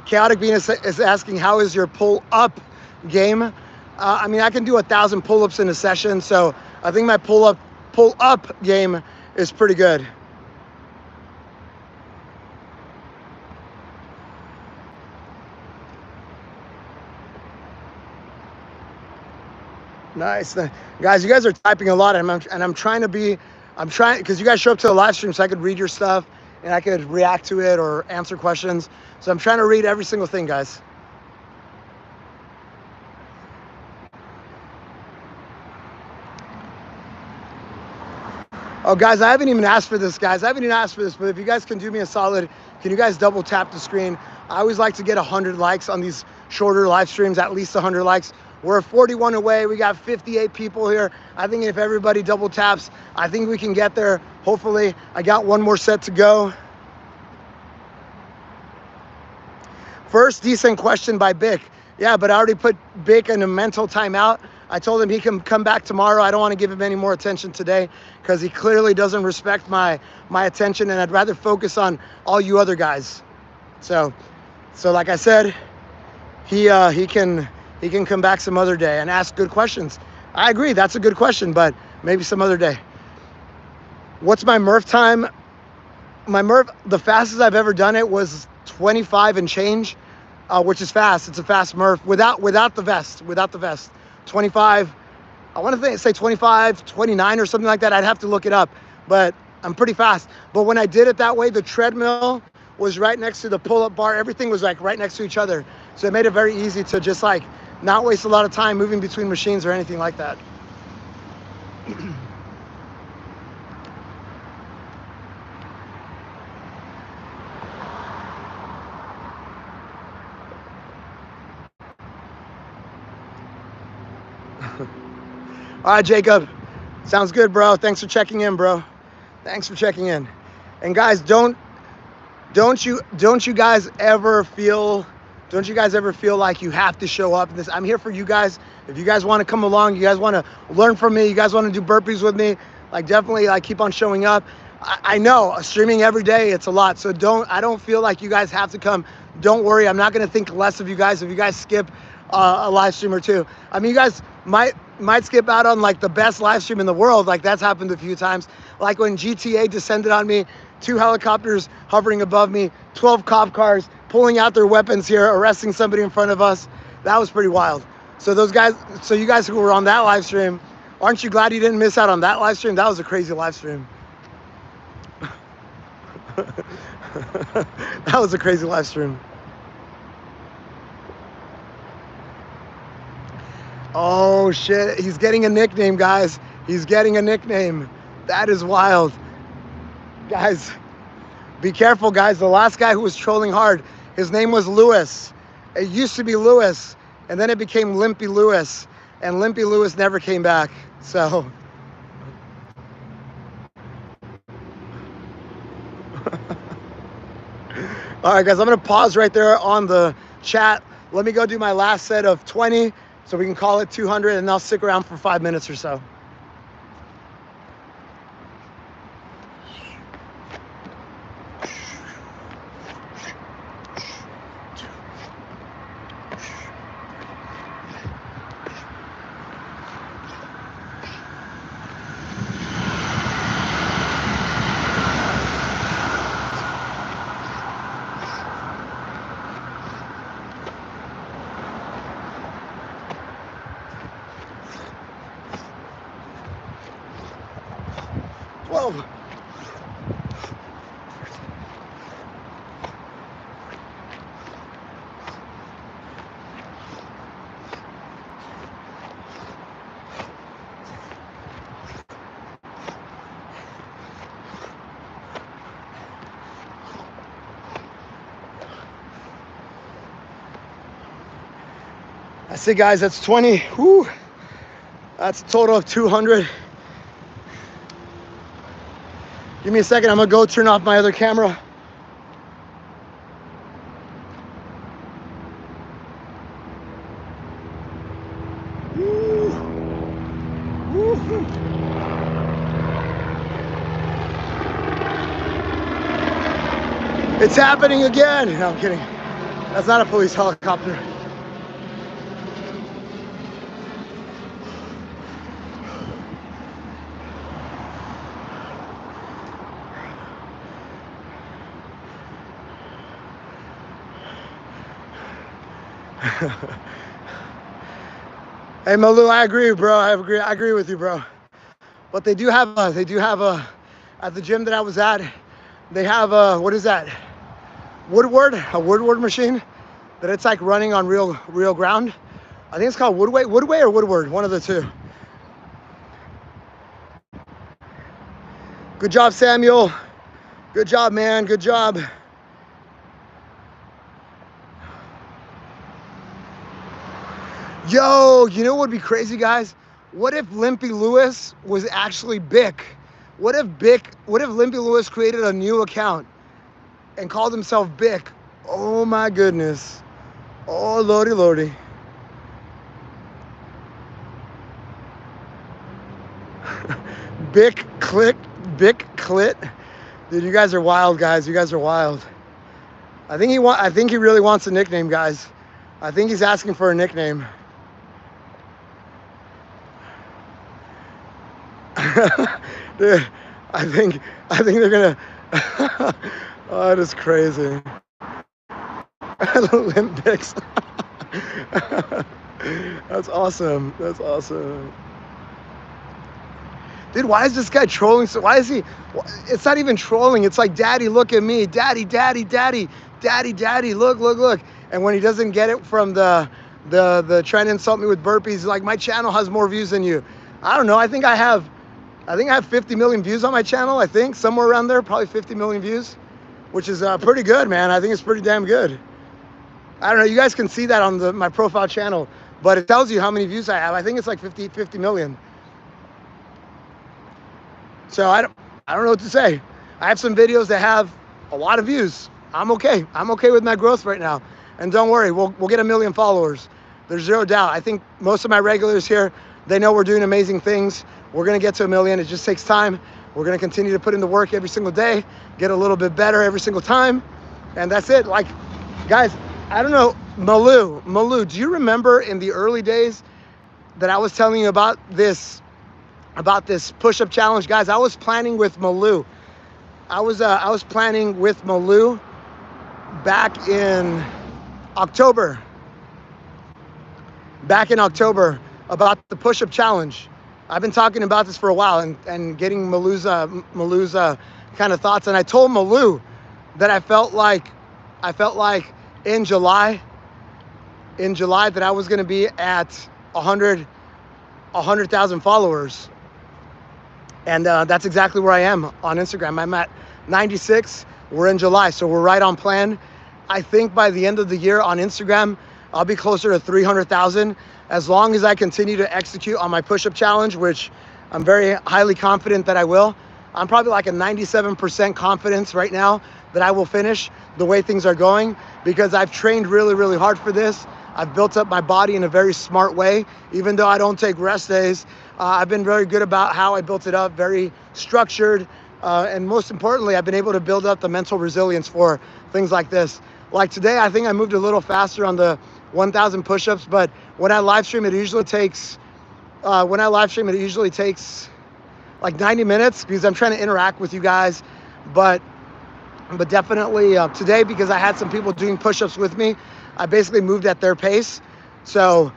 Chaotic Bean is asking, how is your pull-up game? I mean, I can do 1,000 pull-ups in a session, so I think my pull-up game is pretty good. Nice. Guys, you guys are typing a lot, and I'm trying, because you guys show up to the live stream so I could read your stuff, and I could react to it or answer questions. So I'm trying to read every single thing, guys. Oh, guys, I haven't even asked for this, guys. But if you guys can do me a solid, can you guys double tap the screen? I always like to get 100 likes on these shorter live streams, at least 100 likes. We're 41 away. We got 58 people here. I think if everybody double taps, I think we can get there. Hopefully, I got one more set to go. First decent question by Bick. Yeah, but I already put Bick in a mental timeout. I told him he can come back tomorrow. I don't want to give him any more attention today because he clearly doesn't respect my attention, and I'd rather focus on all you other guys. So like I said, he can come back some other day and ask good questions. I agree, that's a good question, but maybe some other day. What's my Murph time? My Murph, the fastest I've ever done it was 25 and change, which is fast. It's a fast Murph without the vest. 25, I want to say 25, 29 or something like that. I'd have to look it up, but I'm pretty fast. But when I did it that way, the treadmill was right next to the pull-up bar. Everything was like right next to each other. So it made it very easy to just like not waste a lot of time moving between machines or anything like that. All right, Jacob. Sounds good, bro. Thanks for checking in, bro. Thanks for checking in. And guys, don't you guys ever feel like you have to show up in this? I'm here for you guys. If you guys want to come along, you guys want to learn from me, you guys want to do burpees with me, like definitely like keep on showing up. I know streaming every day, it's a lot. So I don't feel like you guys have to come. Don't worry, I'm not going to think less of you guys if you guys skip a live stream or two. I mean, you guys might skip out on like the best live stream in the world. Like that's happened a few times. Like when GTA descended on me, 2 helicopters hovering above me, 12 cop cars pulling out their weapons here, arresting somebody in front of us. That was pretty wild. So you guys who were on that live stream, aren't you glad you didn't miss out on that live stream? That was a crazy live stream. That was a crazy live stream. Oh shit, he's getting a nickname, guys. He's getting a nickname. That is wild. Guys, be careful, guys. The last guy who was trolling hard, His name was Lewis. It used to be Lewis, and then it became Limpy Lewis, and Limpy Lewis never came back. So all right, guys, I'm gonna pause right there on the chat. Let me go do my last set of 20 so we can call it 200, and I'll stick around for 5 minutes or so. Whoa. That's it, guys. That's 20. Whew. That's a total of 200. Give me a second. I'm going to go turn off my other camera. Woo. Woo-hoo. It's happening again. No, I'm kidding. That's not a police helicopter. Hey Malu, I agree, bro. I agree with you, bro. But they do have at the gym that I was at, they have what is that? A Woodward machine that it's like running on real ground. I think it's called Woodway or Woodward, one of the two. Good job, Samuel. Good job, man. Good job. Yo, you know what would be crazy, guys? What if Limpy Lewis was actually Bick? What if Limpy Lewis created a new account and called himself Bick? Oh my goodness. Oh lordy lordy. Bick Clit. Dude, you guys are wild, guys. You guys are wild. I think he really wants a nickname, guys. I think he's asking for a nickname. Dude, I think they're gonna. Oh, that is crazy. Olympics. That's awesome. That's awesome. Dude, why is this guy trolling? So why is he? It's not even trolling. It's like, Daddy, look at me. Daddy, Daddy, Daddy, Daddy, Daddy. Look, look, look. And when he doesn't get it from the trying to insult me with burpees, he's like, my channel has more views than you. I don't know. I think I have 50 million views on my channel. I think somewhere around there, probably 50 million views, which is pretty good, man. I think it's pretty damn good. I don't know. You guys can see that on my profile channel, but it tells you how many views I have. I think it's like 50 million. So I don't know what to say. I have some videos that have a lot of views. I'm okay. I'm okay with my growth right now. And don't worry, we'll get 1 million followers. There's zero doubt. I think most of my regulars here, they know we're doing amazing things. We're gonna get to 1 million. It just takes time. We're gonna continue to put in the work every single day, get a little bit better every single time. And that's it. Like, guys, I don't know, Malu, do you remember in the early days that I was telling you about this push-up challenge? Guys, I was planning with Malu. I was planning with Malu back in October. About the push-up challenge. I've been talking about this for a while and getting Malu's kind of thoughts. And I told Malu that I felt like in July that I was going to be at 100,000 followers. And that's exactly where I am on Instagram. I'm at 96. We're in July, so we're right on plan. I think by the end of the year on Instagram, I'll be closer to 300,000 as long as I continue to execute on my push-up challenge, which I'm very highly confident that I will. I'm probably like a 97% confidence right now that I will finish the way things are going because I've trained really, really hard for this. I've built up my body in a very smart way. Even though I don't take rest days, I've been very good about how I built it up, very structured. And most importantly, I've been able to build up the mental resilience for things like this. Like today, I think I moved a little faster on the 1,000 push-ups, but when I live stream, it usually takes, like 90 minutes because I'm trying to interact with you guys. But definitely today, because I had some people doing push-ups with me, I basically moved at their pace. So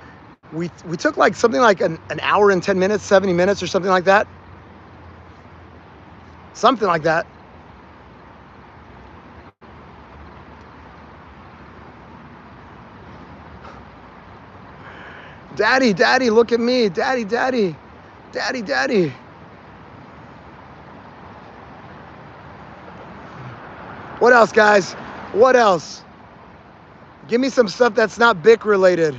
we took like something like an hour and 10 minutes, 70 minutes or something like that. Something like that. Daddy, daddy, look at me. Daddy, daddy. Daddy, daddy. What else, guys? What else? Give me some stuff that's not BIC related.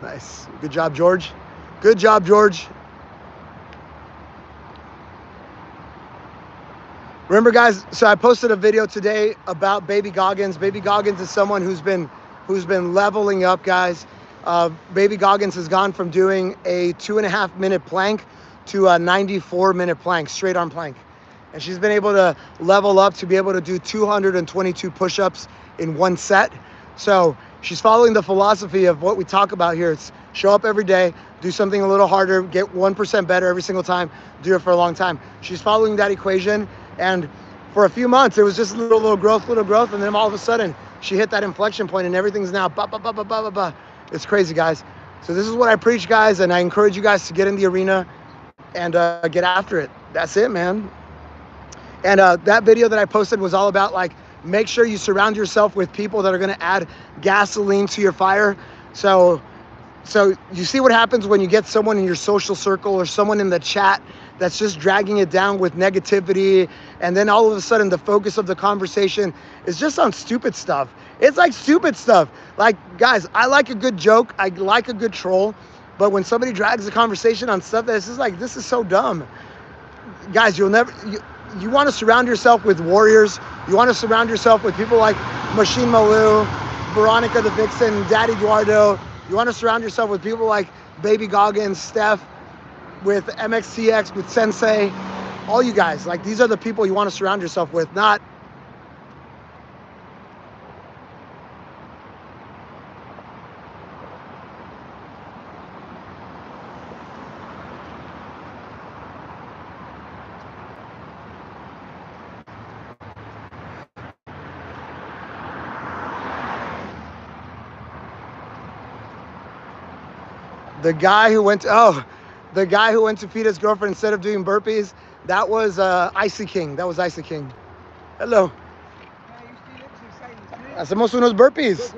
Nice. Good job, George. Good job, George. Remember, guys, so I posted a video today about Baby Goggins. Baby Goggins is someone who's been leveling up, guys. Baby Goggins has gone from doing a 2.5 minute plank to a 94-minute plank, straight arm plank. And she's been able to level up to be able to do 222 push-ups in one set. So she's following the philosophy of what we talk about here. It's show up every day, do something a little harder, get 1% better every single time, do it for a long time. She's following that equation. And for a few months, it was just little growth. And then all of a sudden, she hit that inflection point and everything's now ba, ba, ba, ba, ba, ba, ba. It's crazy, guys. So this is what I preach, guys. And I encourage you guys to get in the arena and get after it. That's it, man. And that video that I posted was all about, like, make sure you surround yourself with people that are going to add gasoline to your fire. So you see what happens when you get someone in your social circle or someone in the chat that's just dragging it down with negativity. And then all of a sudden the focus of the conversation is just on stupid stuff. It's like stupid stuff. Like, guys, I like a good joke. I like a good troll. But when somebody drags the conversation on stuff that's just like, this is so dumb. Guys, you want to surround yourself with warriors. You want to surround yourself with people like Machine Malou, Veronica the Vixen, Daddy Eduardo. You want to surround yourself with people like Baby Goggins, Steph, with MXTX, with Sensei, all you guys. Like, these are the people you want to surround yourself with, not the guy who went to feed his girlfriend instead of doing burpees. That was Icy King. That was Icy King. Hello. Hacemos unos burpees.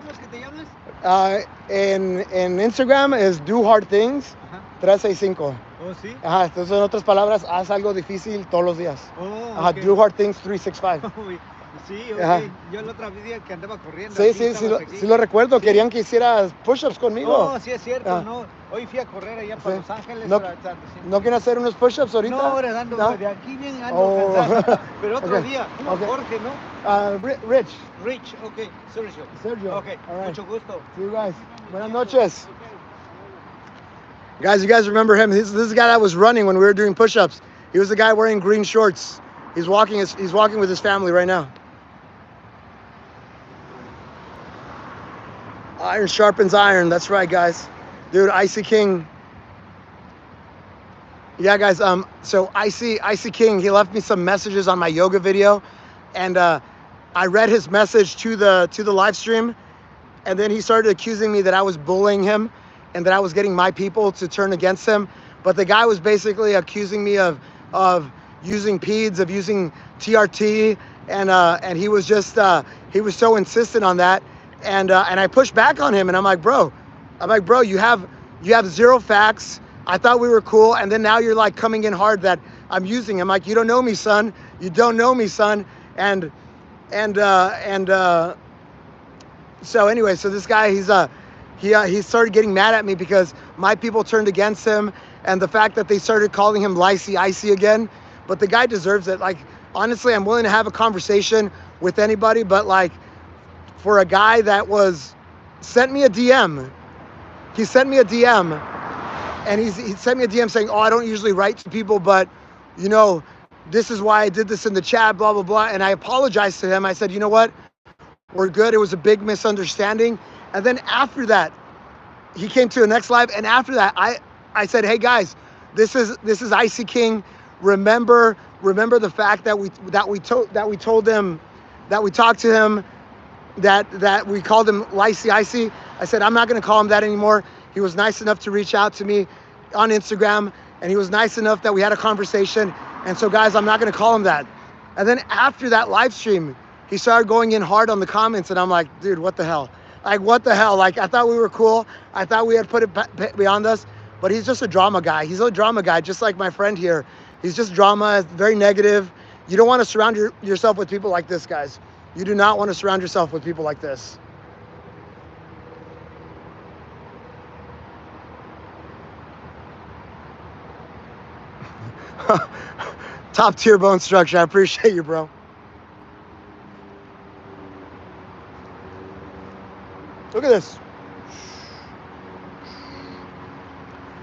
En Instagram es do hard things 365. Oh, sí. Ajá, entonces en otras palabras, haz algo difícil todos los días. Oh, Ajá, okay. do hard things 365. Sí, ok. Ajá. Yo el otro día que andaba corriendo. Sí lo recuerdo. Sí. Querían que hicieras push-ups conmigo. Oh, sí, es cierto. Ah. No. Hoy fui a correr allá para Los Ángeles. ¿No quieren hacer unos push-ups ahorita? No, ahora ando de aquí bien ando cansado. Pero otro día, Jorge, ¿no? Rich. Rich, ok. Sergio. Ok, all right. Mucho gusto. See you guys. Buenas noches. Guys, you guys remember him? This is the guy that was running when we were doing push-ups. He was the guy wearing green shorts. He's walking with his family right now. Iron sharpens iron. That's right, guys. Dude, Icy King. Yeah, guys. So Icy King, he left me some messages on my yoga video, and I read his message to the live stream, and then he started accusing me that I was bullying him, and that I was getting my people to turn against him. But the guy was basically accusing me of using PEDs, of using TRT, and he was just he was so insistent on that, and I pushed back on him, and I'm like, bro, you have zero facts. I thought we were cool, and then now you're like coming in hard that I'm using. I'm like, you don't know me, son. You don't know me, son. And And so anyway, so this guy, he started getting mad at me because my people turned against him, and the fact that they started calling him Licey Icy again. But the guy deserves it. Like, honestly, I'm willing to have a conversation with anybody, but like, for a guy that sent me a DM, he sent me a DM, and he sent me a DM saying, oh, I don't usually write to people, but you know, this is why I did this in the chat, blah, blah, blah. And I apologized to him. I said, you know what? We're good. It was a big misunderstanding. And then after that, he came to the next live. And after that, I said, hey guys, this is Icy King. Remember the fact that we told him, that we talked to him, that we called him Licey Icy. I said, I'm not going to call him that anymore. He was nice enough to reach out to me on Instagram, and he was nice enough that we had a conversation. And so guys, I'm not going to call him that. And then after that live stream, he started going in hard on the comments, and I'm like, dude, what the hell? Like, what the hell? Like, I thought we were cool. I thought we had put it beyond us, but he's just a drama guy. He's a drama guy, just like my friend here. He's just drama, very negative. You don't want to surround yourself with people like this, guys. You do not want to surround yourself with people like this. Top tier bone structure. I appreciate you, bro. Look at this.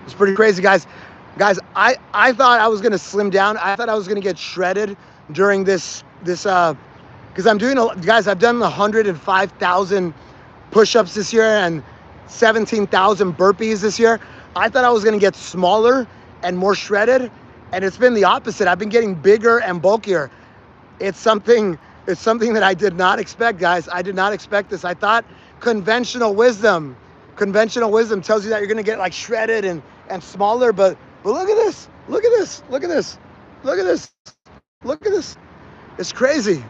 It's pretty crazy, guys. Guys, I thought I was gonna slim down. I thought I was gonna get shredded during this because I'm doing guys, I've done 105,000 push-ups this year and 17,000 burpees this year. I thought I was gonna get smaller and more shredded, and it's been the opposite. I've been getting bigger and bulkier. It's something that I did not expect, guys. I did not expect this. I thought conventional wisdom tells you that you're gonna get like shredded and smaller, but look at this. Look at this. Look at this. Look at this. Look at this. It's crazy.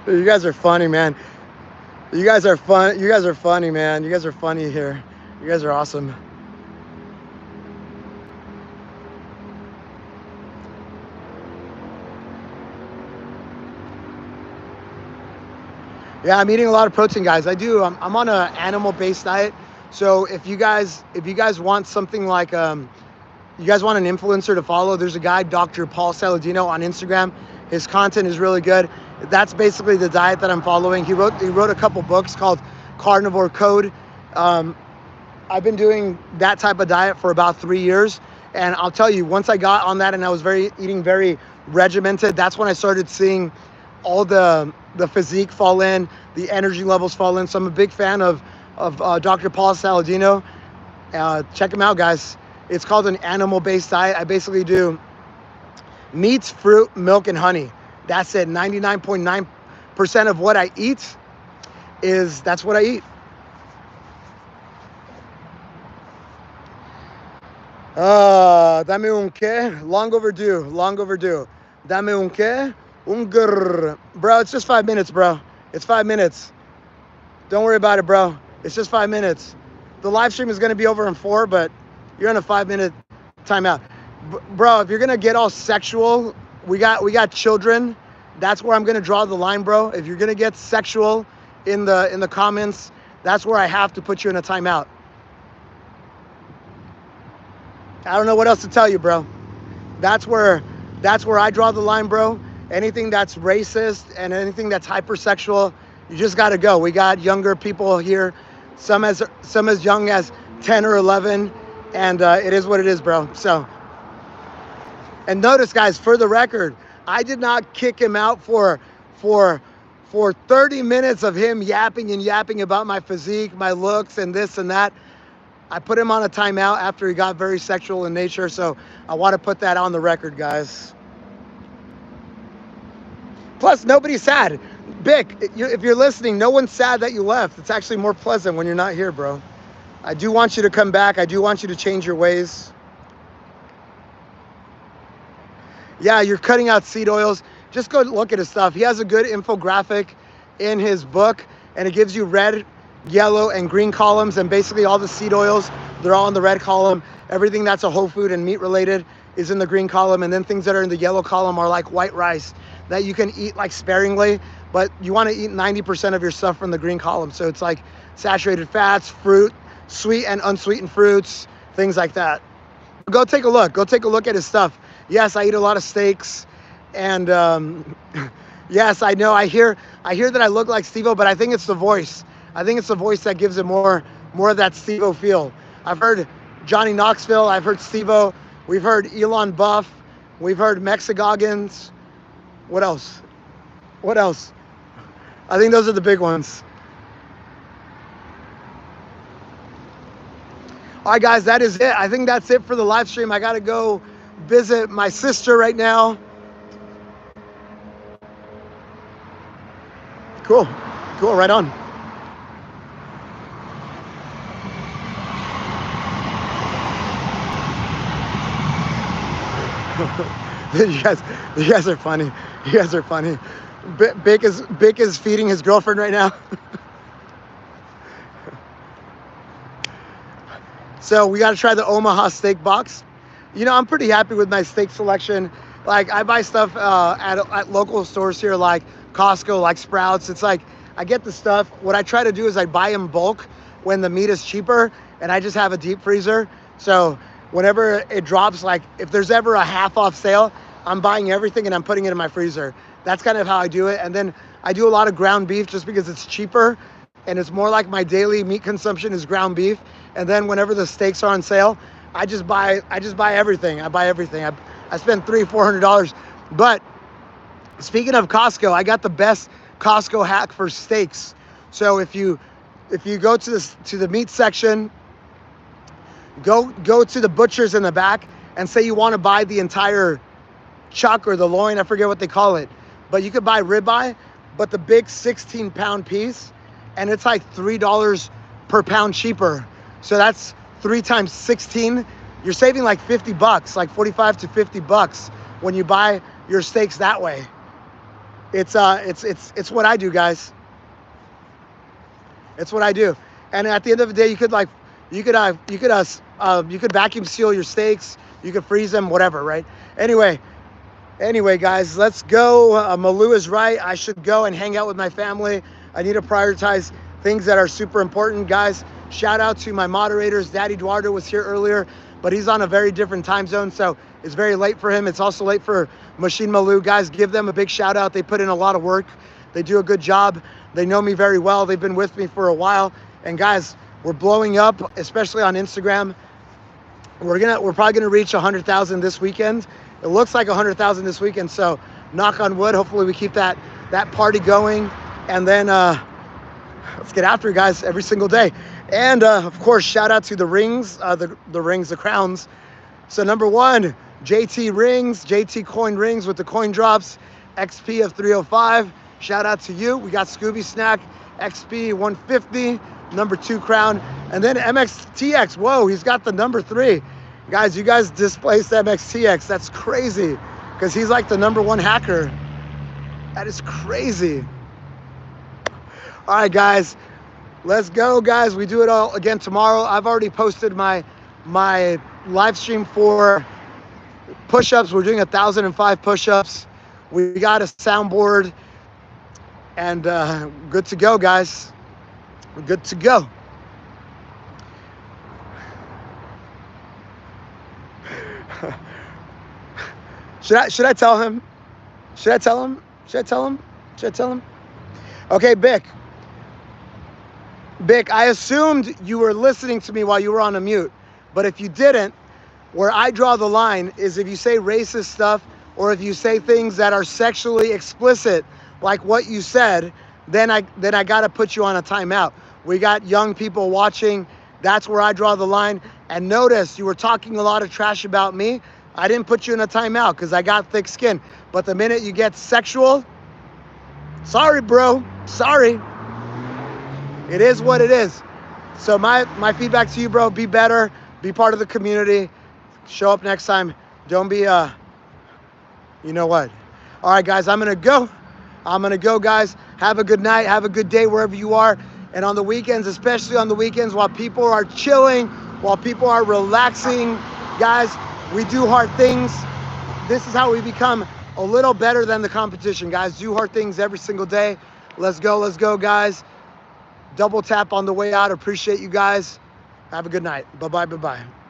You guys are funny, man. You guys are fun. You guys are funny, man. You guys are funny here. You guys are awesome. Yeah, I'm eating a lot of protein, guys. I do. I'm on an animal-based diet. So if you guys want something like you guys want an influencer to follow, there's a guy, Dr. Paul Saladino, on Instagram. His content is really good. That's basically the diet that I'm following. He wrote a couple books called Carnivore Code. I've been doing that type of diet for about 3 years. And I'll tell you, once I got on that and I was eating very regimented, that's when I started seeing all the physique fall in, the energy levels fall in. So I'm a big fan of Dr. Paul Saladino. Check him out, guys. It's called an animal-based diet. I basically do meats, fruit, milk, and honey. That's it. 99.9% of what I eat that's what I eat. Dame un qué? Long overdue. Dame un qué? Un grrr. Bro, it's just 5 minutes, bro. It's 5 minutes. Don't worry about it, bro. It's just 5 minutes. The live stream is going to be over in 4, but you're on a 5-minute timeout. Bro, if you're going to get all sexual, we got children. That's where I'm going to draw the line, bro. If you're going to get sexual in the comments, that's where I have to put you in a timeout. I don't know what else to tell you, bro. That's where I draw the line, bro. Anything that's racist and anything that's hypersexual, you just got to go. We got younger people here, some as young as 10 or 11, and it is what it is, bro. So, and notice, guys, for the record, I did not kick him out for 30 minutes of him yapping about my physique, my looks, and this and that. I put him on a timeout after he got very sexual in nature, so I want to put that on the record, guys. Plus, nobody's sad. Bick, if you're listening, no one's sad that you left. It's actually more pleasant when you're not here, bro. I do want you to come back. I do want you to change your ways. Yeah, you're cutting out seed oils. Just go look at his stuff. He has a good infographic. in his book, and it gives you red, yellow, and green columns, and basically all the seed oils, they're all in the red column. Everything that's a whole food and meat related is in the green column, and then things that are in the yellow column are like white rice that you can eat like sparingly, but you want to eat 90% of your stuff from the green column. So it's like saturated fats, fruit, sweet and unsweetened fruits, things like that. Go take a look. Go take a look at his stuff. Yes, I eat a lot of steaks, and yes, I know. I hear that I look like Steve-O, but I think it's the voice. I think it's the voice that gives it more of that Steve-O feel. I've heard Johnny Knoxville. I've heard Steve-O. We've heard Elon Buff. We've heard Mexigoggins. What else? What else? I think those are the big ones. All right, guys, that is it. I think that's it for the live stream. I got to go visit my sister right now. Cool. Cool. Right on. You guys are funny. You guys are funny. Bick is feeding his girlfriend right now. So we got to try the Omaha steak box. You know, I'm pretty happy with my steak selection. Like, I buy stuff at local stores here, like Costco, like Sprouts. It's like, I get the stuff. What I try to do is I buy in bulk when the meat is cheaper, and I just have a deep freezer. So whenever it drops, like if there's ever a half off sale, I'm buying everything and I'm putting it in my freezer. That's kind of how I do it. And then I do a lot of ground beef just because it's cheaper, and it's more like my daily meat consumption is ground beef. And then whenever the steaks are on sale, I just buy everything. I buy everything. I spend $300-400. But speaking of Costco, I got the best Costco hack for steaks. So if you go to the meat section, go to the butchers in the back and say you want to buy the entire chuck or the loin, I forget what they call it, but you could buy ribeye, but the big 16-pound piece, and it's like $3 per pound cheaper. So that's 3 times 16. You're saving like $50, like $45 to $50 when you buy your steaks that way. It's what I do, guys. It's what I do. And at the end of the day, you could vacuum seal your steaks, you could freeze them, whatever, right? Anyway, guys, let's go. Malou is right. I should go and hang out with my family. I need to prioritize things that are super important, guys. Shout out to my moderators. Daddy Eduardo was here earlier, but he's on a very different time zone, so it's very late for him. It's also late for Machine Malou. Guys, give them a big shout out. They put in a lot of work. They do a good job. They know me very well. They've been with me for a while. And guys, we're blowing up, especially on Instagram. We're probably gonna reach 100,000 this weekend. It looks like 100,000 this weekend, so knock on wood. Hopefully we keep that party going, and then let's get after it, guys, every single day. And of course, shout out to the rings, the crowns. So number 1, JT rings, JT coin rings with the coin drops, XP of 305. Shout out to you. We got Scooby Snack, XP 150, number 2 crown, and then MXTX. Whoa, he's got the number 3. Guys, you guys displaced MXTX. That's crazy, because he's like the number 1 hacker. That is crazy. All right, guys, let's go, guys. We do it all again tomorrow. I've already posted my live stream for push-ups. We're doing 1,005 push-ups. We got a soundboard, and good to go, guys. We're good to go. Should I tell him? Should I tell him? Should I tell him? Should I tell him? Okay, Bick, I assumed you were listening to me while you were on a mute, but if you didn't, where I draw the line is if you say racist stuff, or if you say things that are sexually explicit, like what you said, then I gotta put you on a timeout. We got young people watching. That's where I draw the line. And notice you were talking a lot of trash about me. I didn't put you in a timeout because I got thick skin. But the minute you get sexual, sorry, bro, sorry. It is what it is. So my feedback to you, bro, be better, be part of the community, show up next time. Don't be, you know what. All right, guys, I'm gonna go. I'm going to go, guys. Have a good night. Have a good day wherever you are. And on the weekends, especially on the weekends, while people are chilling, while people are relaxing, guys, we do hard things. This is how we become a little better than the competition, guys. Do hard things every single day. Let's go, guys. Double tap on the way out. Appreciate you guys. Have a good night. Bye-bye, bye-bye.